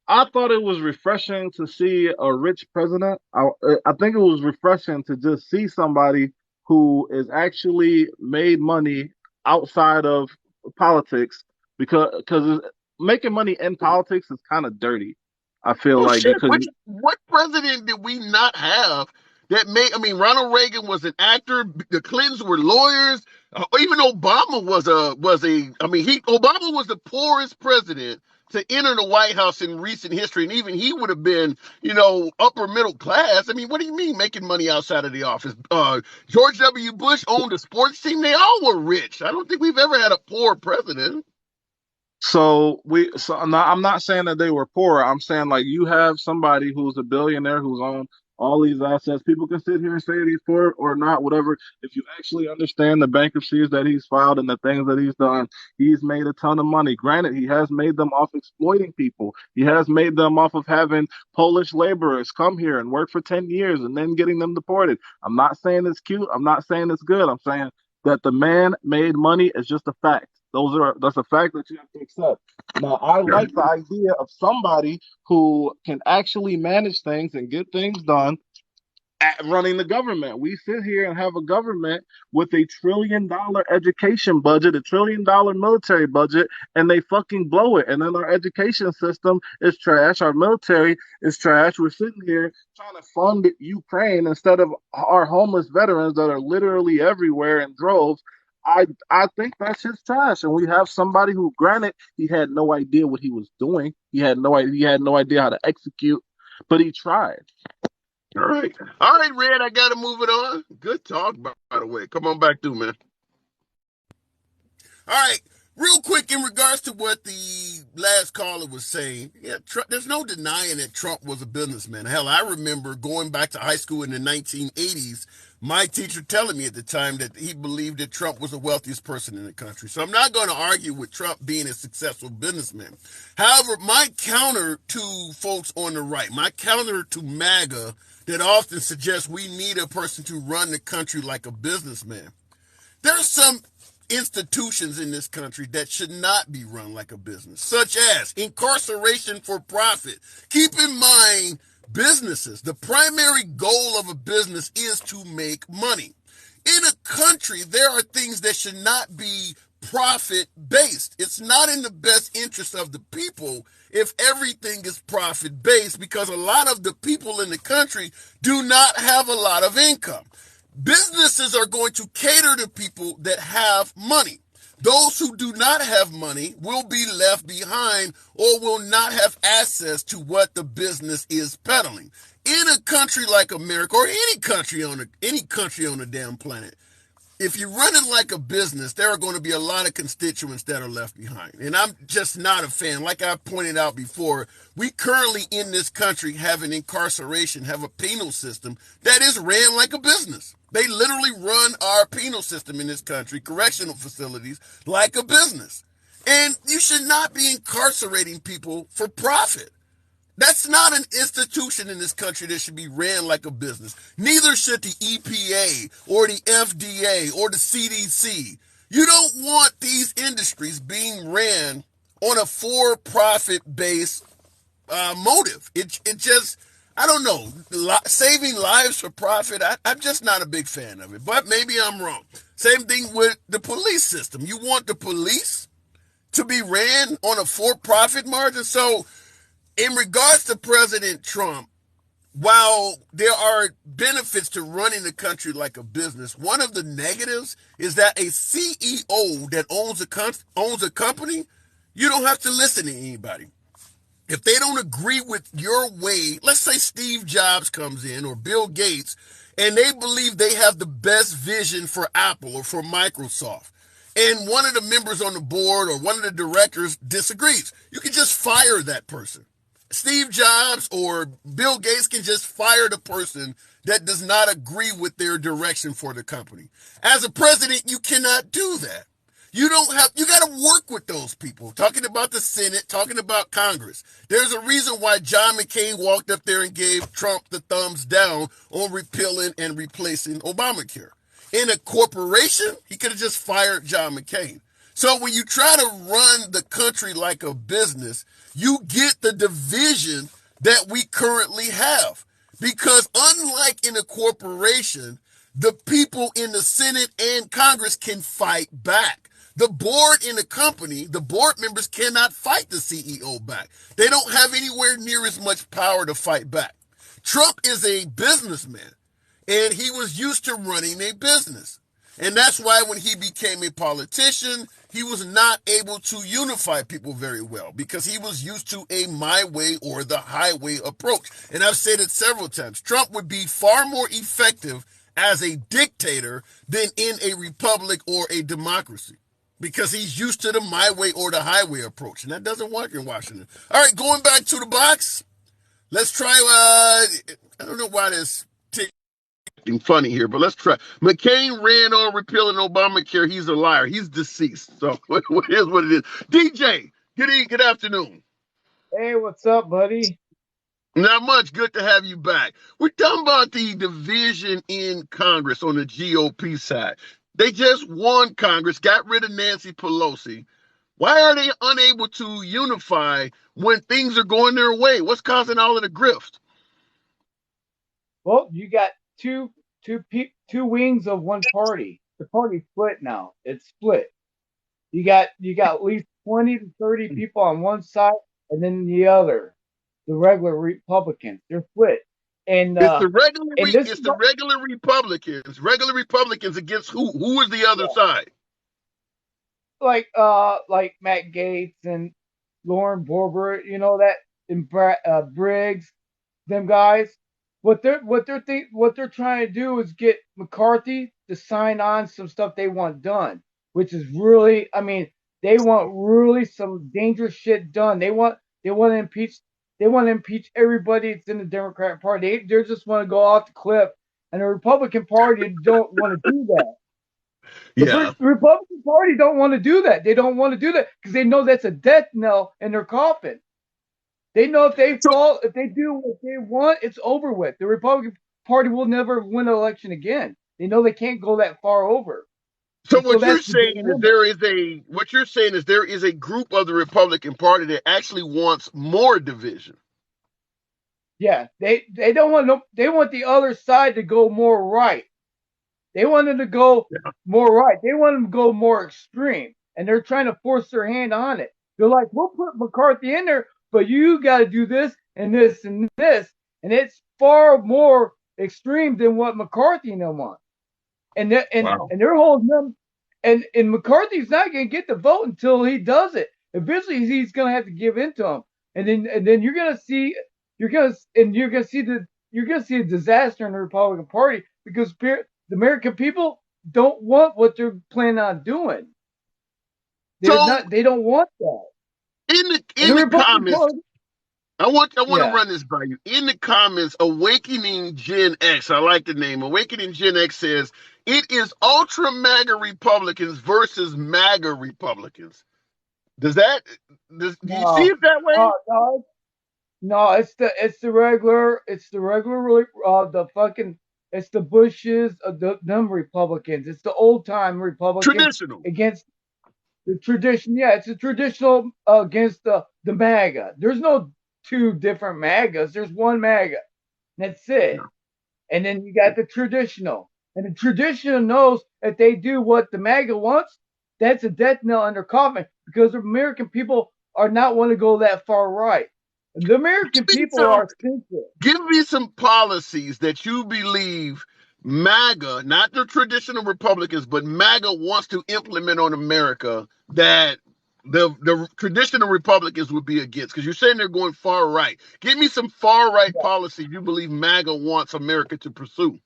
thought it was refreshing to see a rich president. I think it was refreshing to just see somebody who is actually made money outside of politics, because making money in politics is kind of dirty. I feel Oh like shit! because What president did we not have that made? I mean, Ronald Reagan was an actor. The Clintons were lawyers. Even Obama was a. I mean, Obama was the poorest president to enter the White House in recent history, and even he would have been, upper middle class. I mean, what do you mean making money outside of the office? George W. Bush owned a sports team. They all were rich. I don't think we've ever had a poor president. now I'm not saying that they were poor. I'm saying like you have somebody who's a billionaire who's on all these assets. People can sit here and say he's poor or not, whatever. If you actually understand the bankruptcies that he's filed and the things that he's done, he's made a ton of money. Granted, he has made them off exploiting people. He has made them off of having Polish laborers come here and work for 10 years and then getting them deported. I'm not saying it's cute. I'm not saying it's good. I'm saying that the man made money is just a fact. That's a fact that you have to accept. Now, I like the idea of somebody who can actually manage things and get things done at running the government. We sit here and have a government with $1 trillion education budget, $1 trillion military budget, and they fucking blow it. And then our education system is trash. Our military is trash. We're sitting here trying to fund Ukraine instead of our homeless veterans that are literally everywhere in droves. I think that's his trash, and we have somebody who, granted, he had no idea what he was doing. He had no idea. He had no idea how to execute, but he tried. All right, Red. I got to move it on. Good talk, by the way. Come on back through, man. All right, real quick in regards to what the last caller was saying. Yeah, there's no denying that Trump was a businessman. Hell, I remember going back to high school in the 1980s, my teacher telling me at the time that he believed that Trump was the wealthiest person in the country. So I'm not going to argue with Trump being a successful businessman. However, my counter to folks on the right, my counter to MAGA that often suggests we need a person to run the country like a businessman. There are some institutions in this country that should not be run like a business, such as incarceration for profit. Keep in mind, businesses, the primary goal of a business is to make money. In a country, there are things that should not be profit based. It's not in the best interest of the people if everything is profit based, because a lot of the people in the country do not have a lot of income. Businesses are going to cater to people that have money. Those who do not have money will be left behind or will not have access to what the business is peddling. In a country like America, or any country on the damn planet, if you run it like a business, there are going to be a lot of constituents that are left behind. And I'm just not a fan. Like I pointed out before, we currently in this country have an incarceration, have a penal system that is ran like a business. They literally run our penal system in this country, correctional facilities, like a business. And you should not be incarcerating people for profit. That's not an institution in this country that should be ran like a business. Neither should the EPA or the FDA or the CDC. You don't want these industries being ran on a for-profit based motive. It just, I don't know, saving lives for profit, I'm just not a big fan of it. But maybe I'm wrong. Same thing with the police system. You want the police to be ran on a for-profit margin? So, in regards to President Trump, while there are benefits to running the country like a business, one of the negatives is that a CEO that owns a company, you don't have to listen to anybody. If they don't agree with your way, let's say Steve Jobs comes in or Bill Gates, and they believe they have the best vision for Apple or for Microsoft, and one of the members on the board or one of the directors disagrees, you can just fire that person. Steve Jobs or Bill Gates can just fire the person that does not agree with their direction for the company. As a president, you cannot do that. You don't have, you got to work with those people. Talking about the Senate, talking about Congress. There's a reason why John McCain walked up there and gave Trump the thumbs down on repealing and replacing Obamacare. In a corporation, he could have just fired John McCain. So when you try to run the country like a business, you get the division that we currently have. Because unlike in a corporation, the people in the Senate and Congress can fight back. The board in a company, the board members cannot fight the CEO back. They don't have anywhere near as much power to fight back. Trump is a businessman, and he was used to running a business. And that's why when he became a politician, he was not able to unify people very well because he was used to a my way or the highway approach. And I've said it several times. Trump would be far more effective as a dictator than in a republic or a democracy because he's used to the my way or the highway approach. And that doesn't work in Washington. All right, going back to the box. Let's try, I don't know why this funny here, but let's try. McCain ran on repealing Obamacare. He's a liar. He's deceased. So it is what it is. DJ, good afternoon. Hey, what's up, buddy? Not much. Good to have you back. We're talking about the division in Congress on the GOP side. They just won Congress, got rid of Nancy Pelosi. Why are they unable to unify when things are going their way? What's causing all of the grift? Well, you got two wings of one party. The party's split now. It's split. You got at least 20 to 30 people on one side, and then the other, the regular Republicans. They're split. And it's the regular Republicans against who? Who is the other side? Like Matt Gaetz and Lauren Boebert, you know that, and Briggs, them guys. What they're trying to do is get McCarthy to sign on some stuff they want done, which is really, I mean, they want really some dangerous shit done. They want to impeach everybody that's in the Democratic Party. They just want to go off the cliff, and the Republican Party don't want to do that. The Republican Party don't want to do that. They don't want to do that because they know that's a death knell in their coffin. They know if they fall, if they do what they want, it's over with. The Republican Party will never win an election again. They know they can't go that far over. So what you're saying is there is a group of the Republican Party that actually wants more division. Yeah, they don't want they want the other side to go more right. They want them to go more right. They want them to go more extreme, and they're trying to force their hand on it. They're like, we'll put McCarthy in there, but you got to do this and this and this, and it's far more extreme than what McCarthy and them want. And they're holding them, and McCarthy's not going to get the vote until he does it. Eventually, he's going to have to give in to him, and then you're going to see a disaster in the Republican Party because the American people don't want what they're planning on doing. They don't want that. In the comments, Party, I want to run this by you. In the comments, Awakening Gen X, I like the name. Awakening Gen X says it is ultra MAGA Republicans versus MAGA Republicans. Do you see it that way? No, it's the regular it's the Bushes, them Republicans. It's the old time Republicans traditional against the tradition. Yeah, it's a traditional against the MAGA. There's no two different MAGAs. There's one MAGA. That's it. And then you got the traditional. And the traditional knows that they do what the MAGA wants, that's a death knell on their coffin because the American people are not want to go that far right. The American people are sensitive. Give me some policies that you believe MAGA, not the traditional Republicans, but MAGA wants to implement on America that the traditional Republicans would be against? Because you're saying they're going far right. Give me some far right policy you believe MAGA wants America to pursue.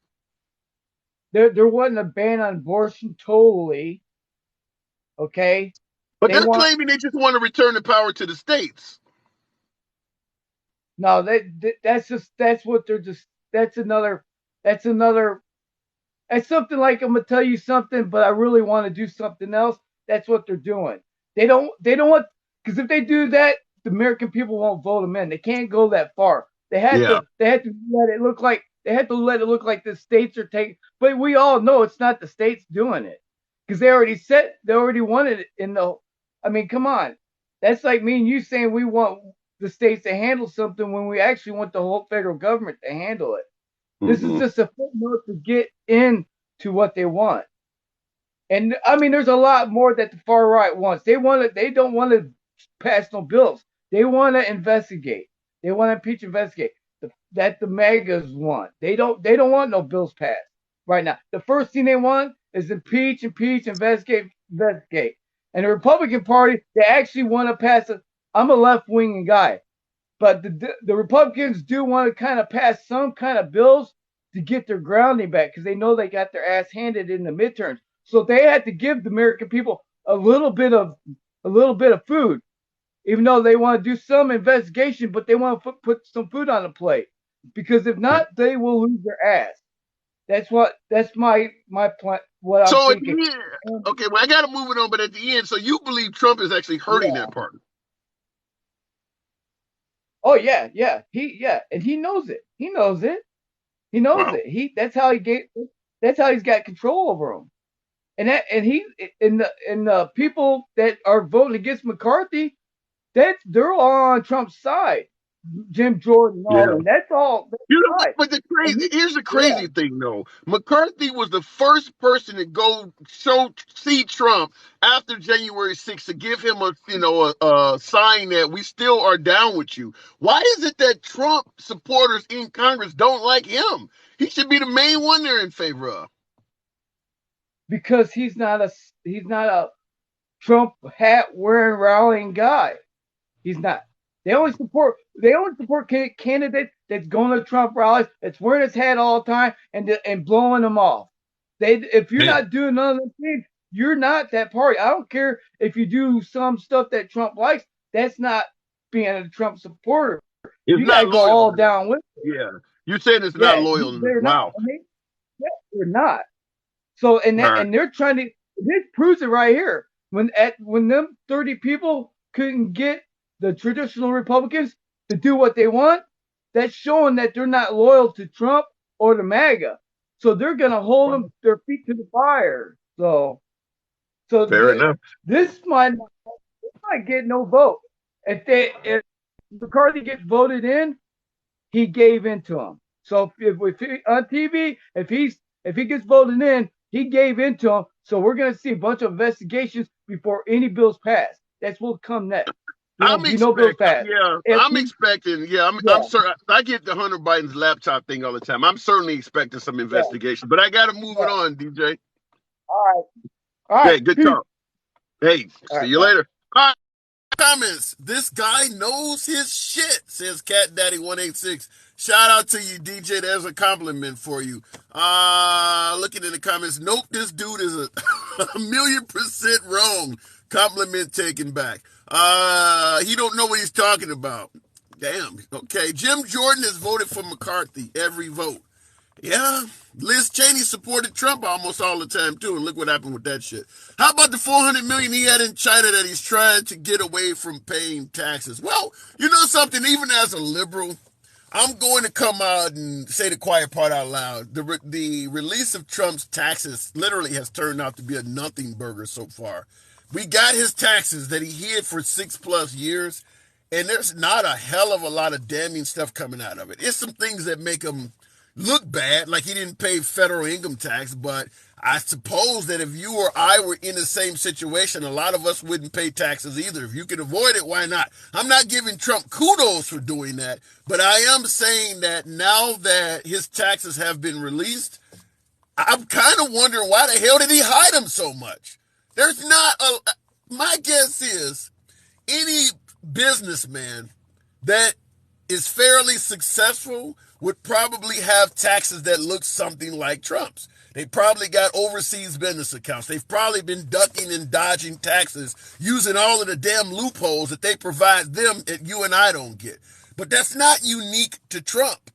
They're wanting to ban abortion totally. Okay, But they they're want claiming they just want to return the power to the states. no. That's what they're just. That's another. That's another. It's something like I'm gonna tell you something, but I really want to do something else. That's what they're doing. They don't want because if they do that, the American people won't vote them in. They can't go that far. Yeah. They had to let it look like the states are taking. But we all know it's not the states doing it because they already wanted it in the. I mean, come on, that's like me and you saying we want the states to handle something when we actually want the whole federal government to handle it. This is Mm-hmm. just a footnote to get into what they want. And I mean, there's a lot more that the far right wants. They don't want to pass no bills. They want to investigate. They want to impeach, investigate. That the MAGAs want. They don't want no bills passed right now. The first thing they want is impeach, investigate, investigate. And the Republican Party, they actually want to pass it. I'm a left wing guy, but the Republicans do want to kind of pass some kind of bills to get their grounding back because they know they got their ass handed in the midterms. So they had to give the American people a little bit of food, even though they want to do some investigation, but they want to put some food on the plate because if not, they will lose their ass. That's my plan. What I'm So at the thinking. end, okay, well, I got to move it on, but at the end, so you believe Trump is actually hurting Yeah. that party? Oh yeah, and he knows it. He knows it. He knows Wow. it. That's how that's how he's got control over them. And the people that are voting against McCarthy, they're all on Trump's side. Jim Jordan and all Yeah. them. That's all that's You know, right. but And he, here's the yeah, crazy thing, though. McCarthy was the first person to go see Trump after January 6th to give him a sign that we still are down with you. Why is it that Trump supporters in Congress don't like him? He should be the main one they're in favor of. because he's not a Trump hat wearing rallying guy. He's not. They only support candidates that's going to Trump rallies, that's wearing his hat all the time and blowing them off. If you're Man, not doing none of those things, you're not that party. I don't care if you do some stuff that Trump likes. That's not being a Trump supporter. it's You got not to go loyal all enough. down with it. Yeah. You're saying it's not Yeah, loyal enough. they're not. Wow. Yeah, they're not. So All right. and they're trying to. This proves it right here. When them 30 people couldn't get the traditional Republicans to do what they want, that's showing that they're not loyal to Trump or the MAGA. So they're gonna hold them their feet to the fire. Fair enough. This might get no vote. If McCarthy gets voted in, he gave in to him. So if he, on TV, if he gets voted in, he gave in to him. So we're gonna see a bunch of investigations before any bills pass. That's what'll come next. There I'm won't be no bills expecting, passed. yeah, If I'm he, expecting, yeah, I'm yeah, certain. I get the Hunter Biden's laptop thing all the time. I'm certainly expecting some yeah, investigation, but I got to move yeah. it on, DJ. All right, all right, Okay, good peace. talk. Hey, All see right, you bye. later. Bye. Comments. This guy knows his shit, says Cat Daddy 186. Shout out to you, DJ. There's a compliment for you. Looking in the comments. Nope, this dude is a 1,000,000% wrong. Compliment taken back. He don't know what he's talking about. Damn. Okay. Jim Jordan has voted for McCarthy every vote. Yeah, Liz Cheney supported Trump almost all the time too, and look what happened with that shit. How about the 400 million he had in China that he's trying to get away from paying taxes? Well, you know something. Even as a liberal, I'm going to come out and say the quiet part out loud. The release of Trump's taxes literally has turned out to be a nothing burger so far. We got his taxes that he hid for 6+ years, and there's not a hell of a lot of damning stuff coming out of it. It's some things that make him look bad, like he didn't pay federal income tax, but I suppose that if you or I were in the same situation, a lot of us wouldn't pay taxes either. If you can avoid it, why not? I'm not giving Trump kudos for doing that, but I am saying that now that his taxes have been released, I'm kind of wondering why the hell did he hide them so much? There's not a my guess is any businessman that is fairly successful would probably have taxes that look something like Trump's. They probably got overseas business accounts. They've probably been ducking and dodging taxes using all of the damn loopholes that they provide them that you and I don't get. But that's not unique to Trump.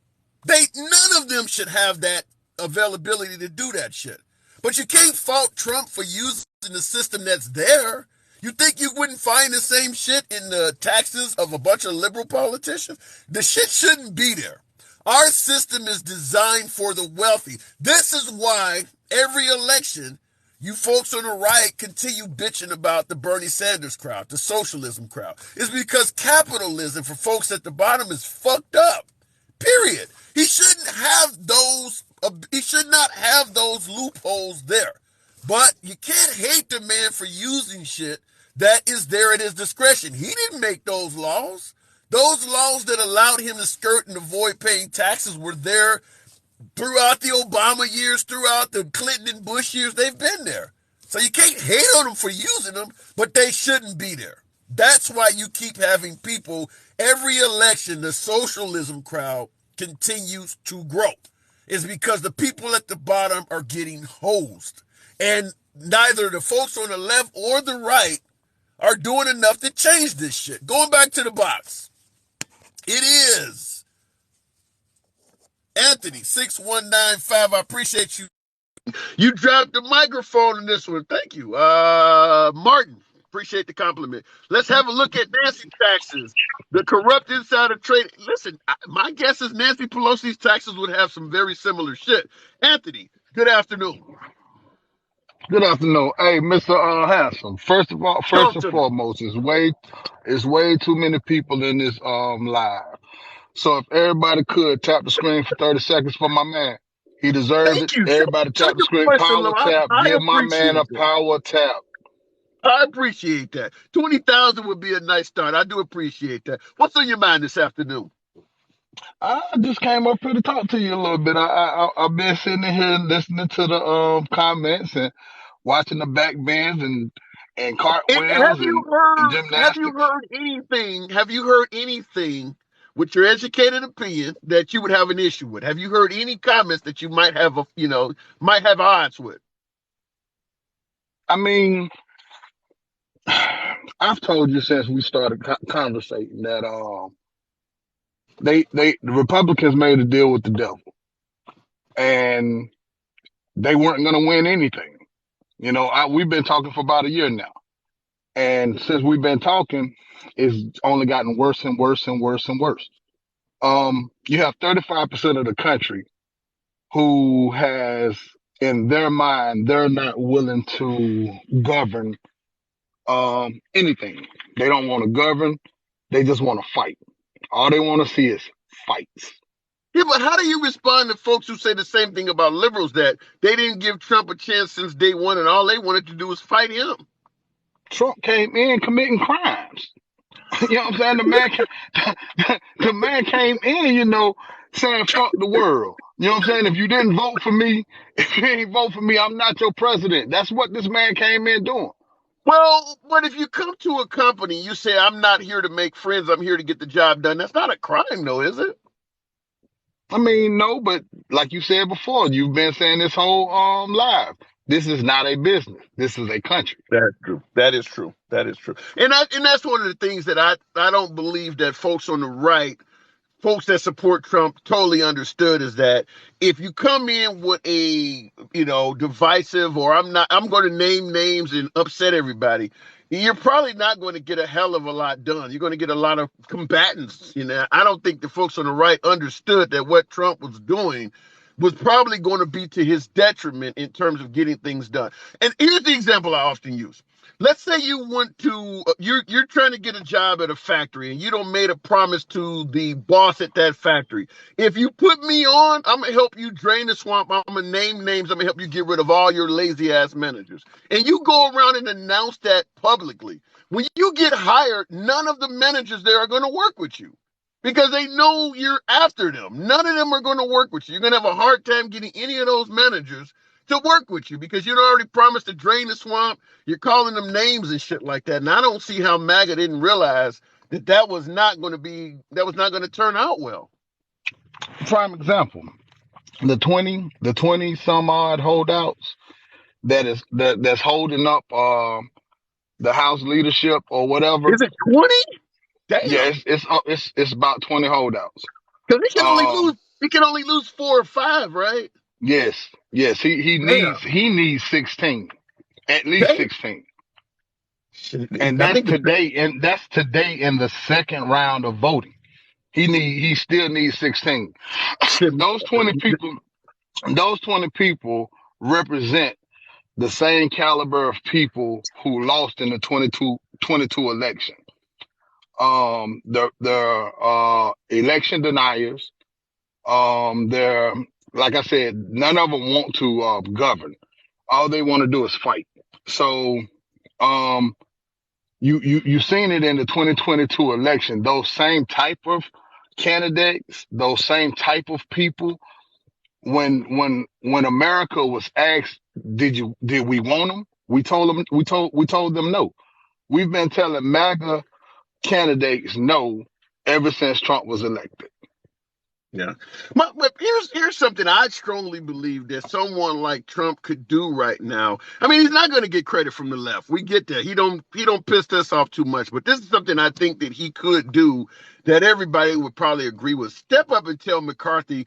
None of them should have that availability to do that shit. But you can't fault Trump for using the system that's there. You think you wouldn't find the same shit in the taxes of a bunch of liberal politicians? The shit shouldn't be there. Our system is designed for the wealthy. This is why every election, you folks on the right continue bitching about the Bernie Sanders crowd, the socialism crowd. It's because capitalism for folks at the bottom is fucked up. Period. He shouldn't have those. He should not have those loopholes there. But you can't hate the man for using shit that is there at his discretion. He didn't make those laws. Those laws that allowed him to skirt and avoid paying taxes were there throughout the Obama years, throughout the Clinton and Bush years. They've been there. So you can't hate on them for using them, but they shouldn't be there. That's why you keep having people, every election, the socialism crowd continues to grow. It's because the people at the bottom are getting hosed. And neither the folks on the left or the right are doing enough to change this shit. Going back to the box. It is Anthony 6195. I appreciate you. You dropped the microphone in this one. Thank you. Martin, appreciate the compliment. Let's have a look at Nancy taxes. The corrupt insider trade. Listen, my guess is Nancy Pelosi's taxes would have some very similar shit. Anthony, good afternoon. Good afternoon. Hey, Mr. Handsome. First Talk and to me. foremost, it's way too many people in this live. So if everybody could tap the screen for 30 seconds for my man, he deserves it. Thank you. Everybody Say tap the your screen, question, power though. tap, I give my man a appreciate that. power tap. I appreciate that. 20,000 would be a nice start. I do appreciate that. What's on your mind this afternoon? I just came up here to talk to you a little bit. I've been sitting in here listening to the comments and watching the back bends and And cartwheels and have you gymnastics. heard anything? Have you heard anything with your educated opinion that you would have an issue with? Have you heard any comments that you might have might have odds with? I mean, I've told you since we started conversating that the Republicans made a deal with the devil, and they weren't going to win anything. We've been talking for about a year now, and since we've been talking, it's only gotten worse and worse and worse and worse. You have 35% of the country who has, in their mind, they're not willing to govern anything. They don't want to govern. They just want to fight. All they want to see is fights. Yeah, but how do you respond to folks who say the same thing about liberals, that they didn't give Trump a chance since day one and all they wanted to do was fight him? Trump came in committing crimes. You know what I'm saying? The man came in, saying fuck the world. You know what I'm saying? If you didn't vote for me, if you ain't vote for me, I'm not your president. That's what this man came in doing. Well, but if you come to a company, you say, I'm not here to make friends, I'm here to get the job done. That's not a crime, though, is it? I mean, no, but like you said before, you've been saying this whole live. This is not a business. This is a country. That's true. That is true. That is true. And that's one of the things that I don't believe that folks on the right, folks that support Trump, totally understood, is that if you come in with a divisive, or I'm going to name names and upset everybody, you're probably not going to get a hell of a lot done. You're going to get a lot of combatants. I don't think the folks on the right understood that what Trump was doing was probably going to be to his detriment in terms of getting things done. And here's the example I often use. Let's say you want to, you're trying to get a job at a factory and you don't made a promise to the boss at that factory. If you put me on, I'm going to help you drain the swamp. I'm going to name names. I'm going to help you get rid of all your lazy ass managers. And you go around and announce that publicly. When you get hired, none of the managers there are going to work with you, because they know you're after them. None of them are going to work with you. You're going to have a hard time getting any of those managers to work with you because you'd already promised to drain the swamp. You're calling them names and shit like that. And I don't see how MAGA didn't realize that was not going to turn out well. Prime example: the 20 some odd holdouts that's holding up the House leadership or whatever. Is it 20? Yeah, Damn. it's about 20 holdouts. Because Um, he can only lose 4 or 5, right? yes, yes, Damn. he needs 16, at least Damn. 16, Shit, and I think that's today in the second round of voting. He still needs 16. shit, Those 20 people, those 20 people represent the same caliber of people who lost in the 22 election. The election deniers. They're, like I said, none of them want to govern. All they want to do is fight. So, um, you seen it in the 2022 election. Those same type of candidates, those same type of people. When America was asked, did we want them? We told them no. We've been telling MAGA candidates no ever since Trump was elected. yeah. But here's something I strongly believe that someone like Trump could do right now. I mean, he's not going to get credit from the left. We get that. He don't piss us off too much. But this is something I think that he could do that everybody would probably agree with. Step up and tell McCarthy,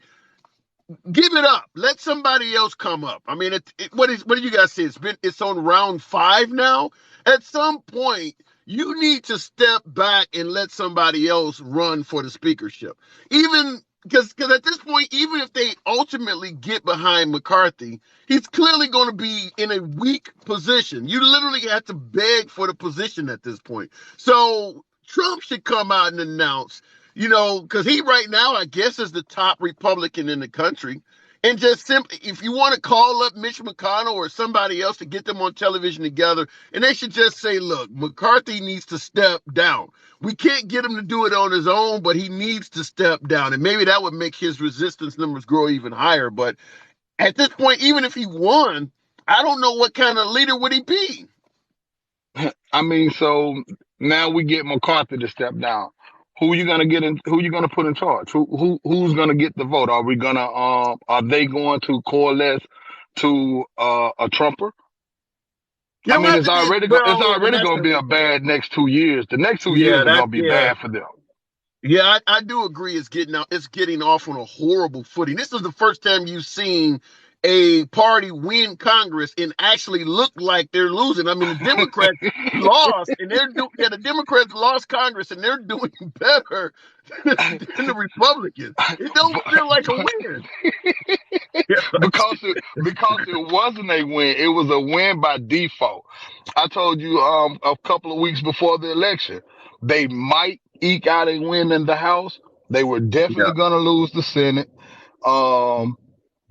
give it up. Let somebody else come up. I mean, what do you guys say? It's on round 5 now. At some point, you need to step back and let somebody else run for the speakership. Even because at this point, even if they ultimately get behind McCarthy, he's clearly going to be in a weak position. You literally have to beg for the position at this point. So Trump should come out and announce, because he right now, I guess, is the top Republican in the country. And just simply, if you want to call up Mitch McConnell or somebody else to get them on television together, and they should just say, look, McCarthy needs to step down. We can't get him to do it on his own, but he needs to step down. And maybe that would make his resistance numbers grow even higher. But at this point, even if he won, I don't know what kind of leader would he be. I mean, so now we get McCarthy to step down. Who you gonna get in? Who you gonna put in charge? Who's gonna get the vote? Are they going to coalesce to a Trumper? You I know mean, what? it's Well, already going to be a bad next 2 years. The next 2 years are going to be yeah. bad for them. Yeah, I do agree. It's getting off on a horrible footing. This is the first time you've seen a party win Congress and actually look like they're losing. I mean, the Democrats lost, and the Democrats lost Congress, and they're doing better than the Republicans. It don't feel like a win. because it wasn't a win. It was a win by default. I told you a couple of weeks before the election, they might eke out a win in the House. They were Yeah. definitely going to lose the Senate.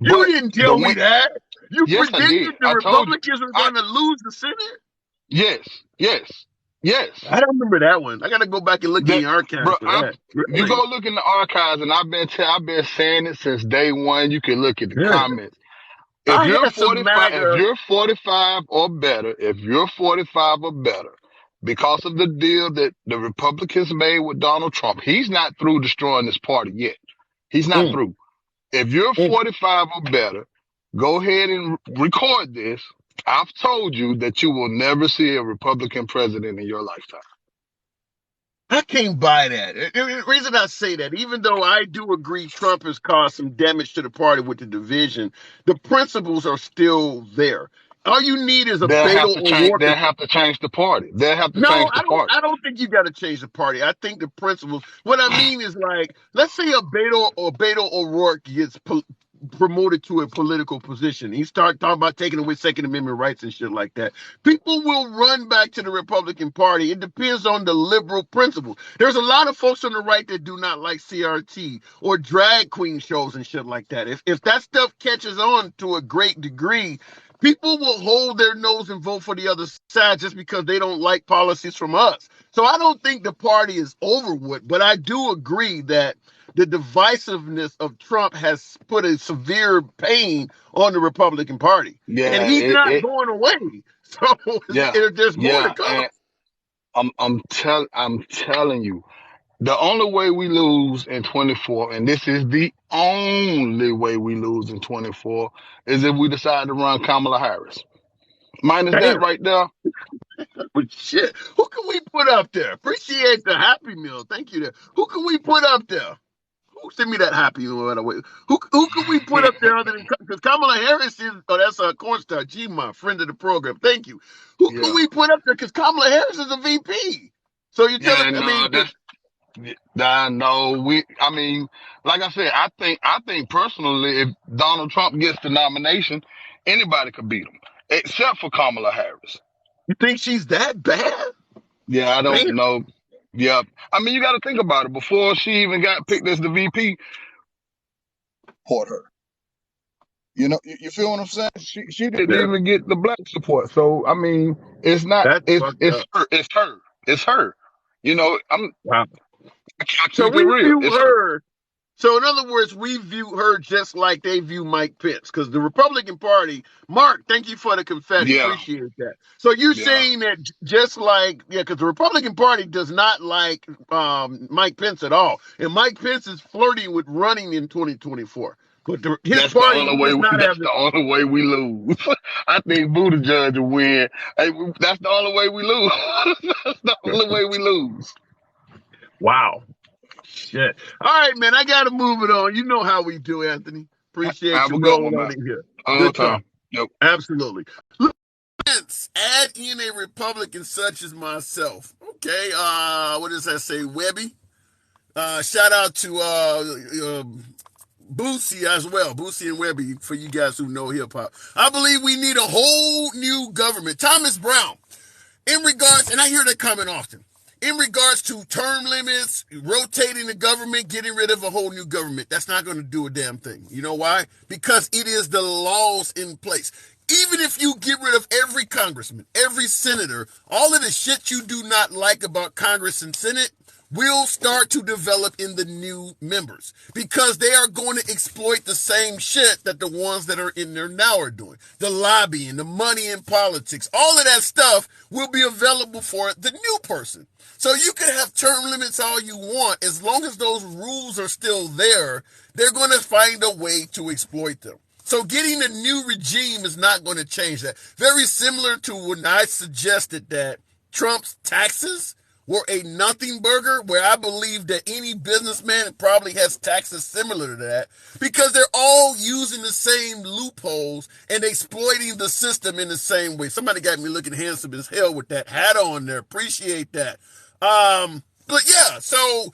You But didn't the tell me win. that. You Yes, I predicted did. the I told you. Republicans were going to lose the Senate? Yes, yes, yes. I don't remember that one. I got to go back and look in That, the bro, archives for that. you Really? go look in the archives, and I've been saying it since day one. You can look at the Yeah. comments. If I you're had some 45, if MAGA. you're 45 or better, because of the deal that the Republicans made with Donald Trump, he's not through destroying this party yet. He's not Mm, through. If you're mm. 45 or better, go ahead and record this. I've told you that you will never see a Republican president in your lifetime. I can't buy that. The reason I say that, even though I do agree Trump has caused some damage to the party with the division, the principles are still there. All you need is a They'll Beto have to change. O'Rourke. They'll have to change the party. They'll have to No, change the party. I don't think you got to change the party. I think the principles. What I mean is, like, let's say a Beto O'Rourke gets promoted to a political position. He start talking about taking away Second Amendment rights and shit like that. People will run back to the Republican Party. It depends on the liberal principles. There's a lot of folks on the right that do not like CRT or drag queen shows and shit like that. If that stuff catches on to a great degree, People will hold their nose and vote for the other side just because they don't like policies from us. So I don't think the party is over with, but I do agree that the divisiveness of Trump has put a severe pain on the Republican Party, and Yeah, he's not going away. So yeah, there's more to yeah, come. and I'm telling you, the only way we lose in 24, and this is the only way we lose in 24, is if we decide to run Kamala Harris. Minus that Damn, right there, shit. Who can we put up there? Appreciate the Happy Meal. Thank you. There. Who can we put up there? Who send me that Happy Meal right away? Who can we put up there other than because Kamala Harris is? Oh, that's a cornstar. G, my friend of the program. Thank you. Who can yeah, we put up there? Because Kamala Harris is a VP. So you're telling yeah, me? I mean, no, no, I mean, like I said, I think personally, if Donald Trump gets the nomination, anybody could beat him, except for Kamala Harris. you think she's that bad? Yeah, I don't Damn. know. Yeah, I mean, you got to think about it. Before she even got picked as the VP, support her. You feel what I'm saying? She didn't Yeah, even get the black support. So I mean, it's not that's fucked it's up. her. It's her. It's her. Wow. I So keep it we real. view It's her. her. So in other words, we view her just like they view Mike Pence, because the Republican Party. Mark, thank you for the confetti. Yeah, Appreciate that. So you're yeah. saying that just like because the Republican Party does not like Mike Pence at all, and Mike Pence is flirting with running in 2024, but his That's the party only way. does not have That's the. the only way we lose. I think Buttigieg will win. Hey, that's the only way we lose. That's the only way we lose. Wow. Shit. All right, man. I got to move it on. You know how we do, Anthony. Appreciate Have you a good rolling one, on man. in here. All Good the time. talk. Yep. Absolutely. Add in a Republican such as myself. Okay, what does that say? Webby. Shout out to Boosie as well. Boosie and Webby, for you guys who know hip hop. I believe we need a whole new government. Thomas Brown, in regards, and I hear that comment often, in regards to term limits, rotating the government, getting rid of a whole new government, that's not going to do a damn thing. You know why? Because it is the laws in place. Even if you get rid of every congressman, every senator, all of the shit you do not like about Congress and Senate will start to develop in the new members, because they are going to exploit the same shit that the ones that are in there now are doing. The lobbying, the money in politics, all of that stuff will be available for the new person. So you can have term limits all you want. As long as those rules are still there, they're going to find a way to exploit them. So getting a new regime is not going to change that. Very similar to when I suggested that Trump's taxes were a nothing burger, where I believe that any businessman probably has taxes similar to that, because they're all using the same loopholes and exploiting the system in the same way. Somebody got me looking handsome as hell with that hat on there. Appreciate that. But yeah, so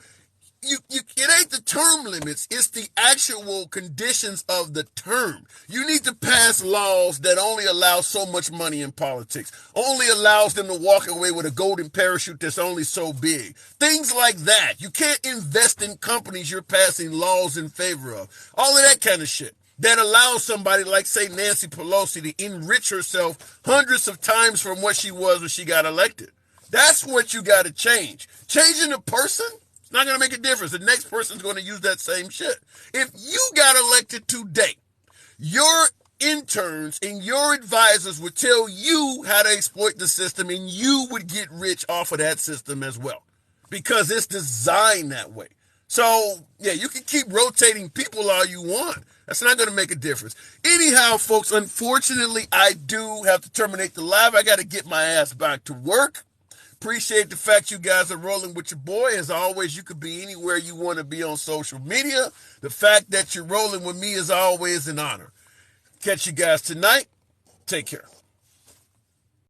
it ain't the term limits, it's the actual conditions of the term. You need to pass laws that only allow so much money in politics, only allows them to walk away with a golden parachute that's only so big. Things like that. You can't invest in companies you're passing laws in favor of. All of that kind of shit that allows somebody like, say, Nancy Pelosi to enrich herself hundreds of times from what she was when she got elected. That's what you got to change. Changing a person, it's not going to make a difference. The next person's going to use that same shit. If you got elected today, your interns and your advisors would tell you how to exploit the system, and you would get rich off of that system as well, because it's designed that way. So, yeah, you can keep rotating people all you want. That's not going to make a difference. Anyhow, folks, unfortunately, I do have to terminate the live. I got to get my ass back to work. Appreciate the fact you guys are rolling with your boy. As always, you could be anywhere you want to be on social media. The fact that you're rolling with me is always an honor. Catch you guys tonight. Take care.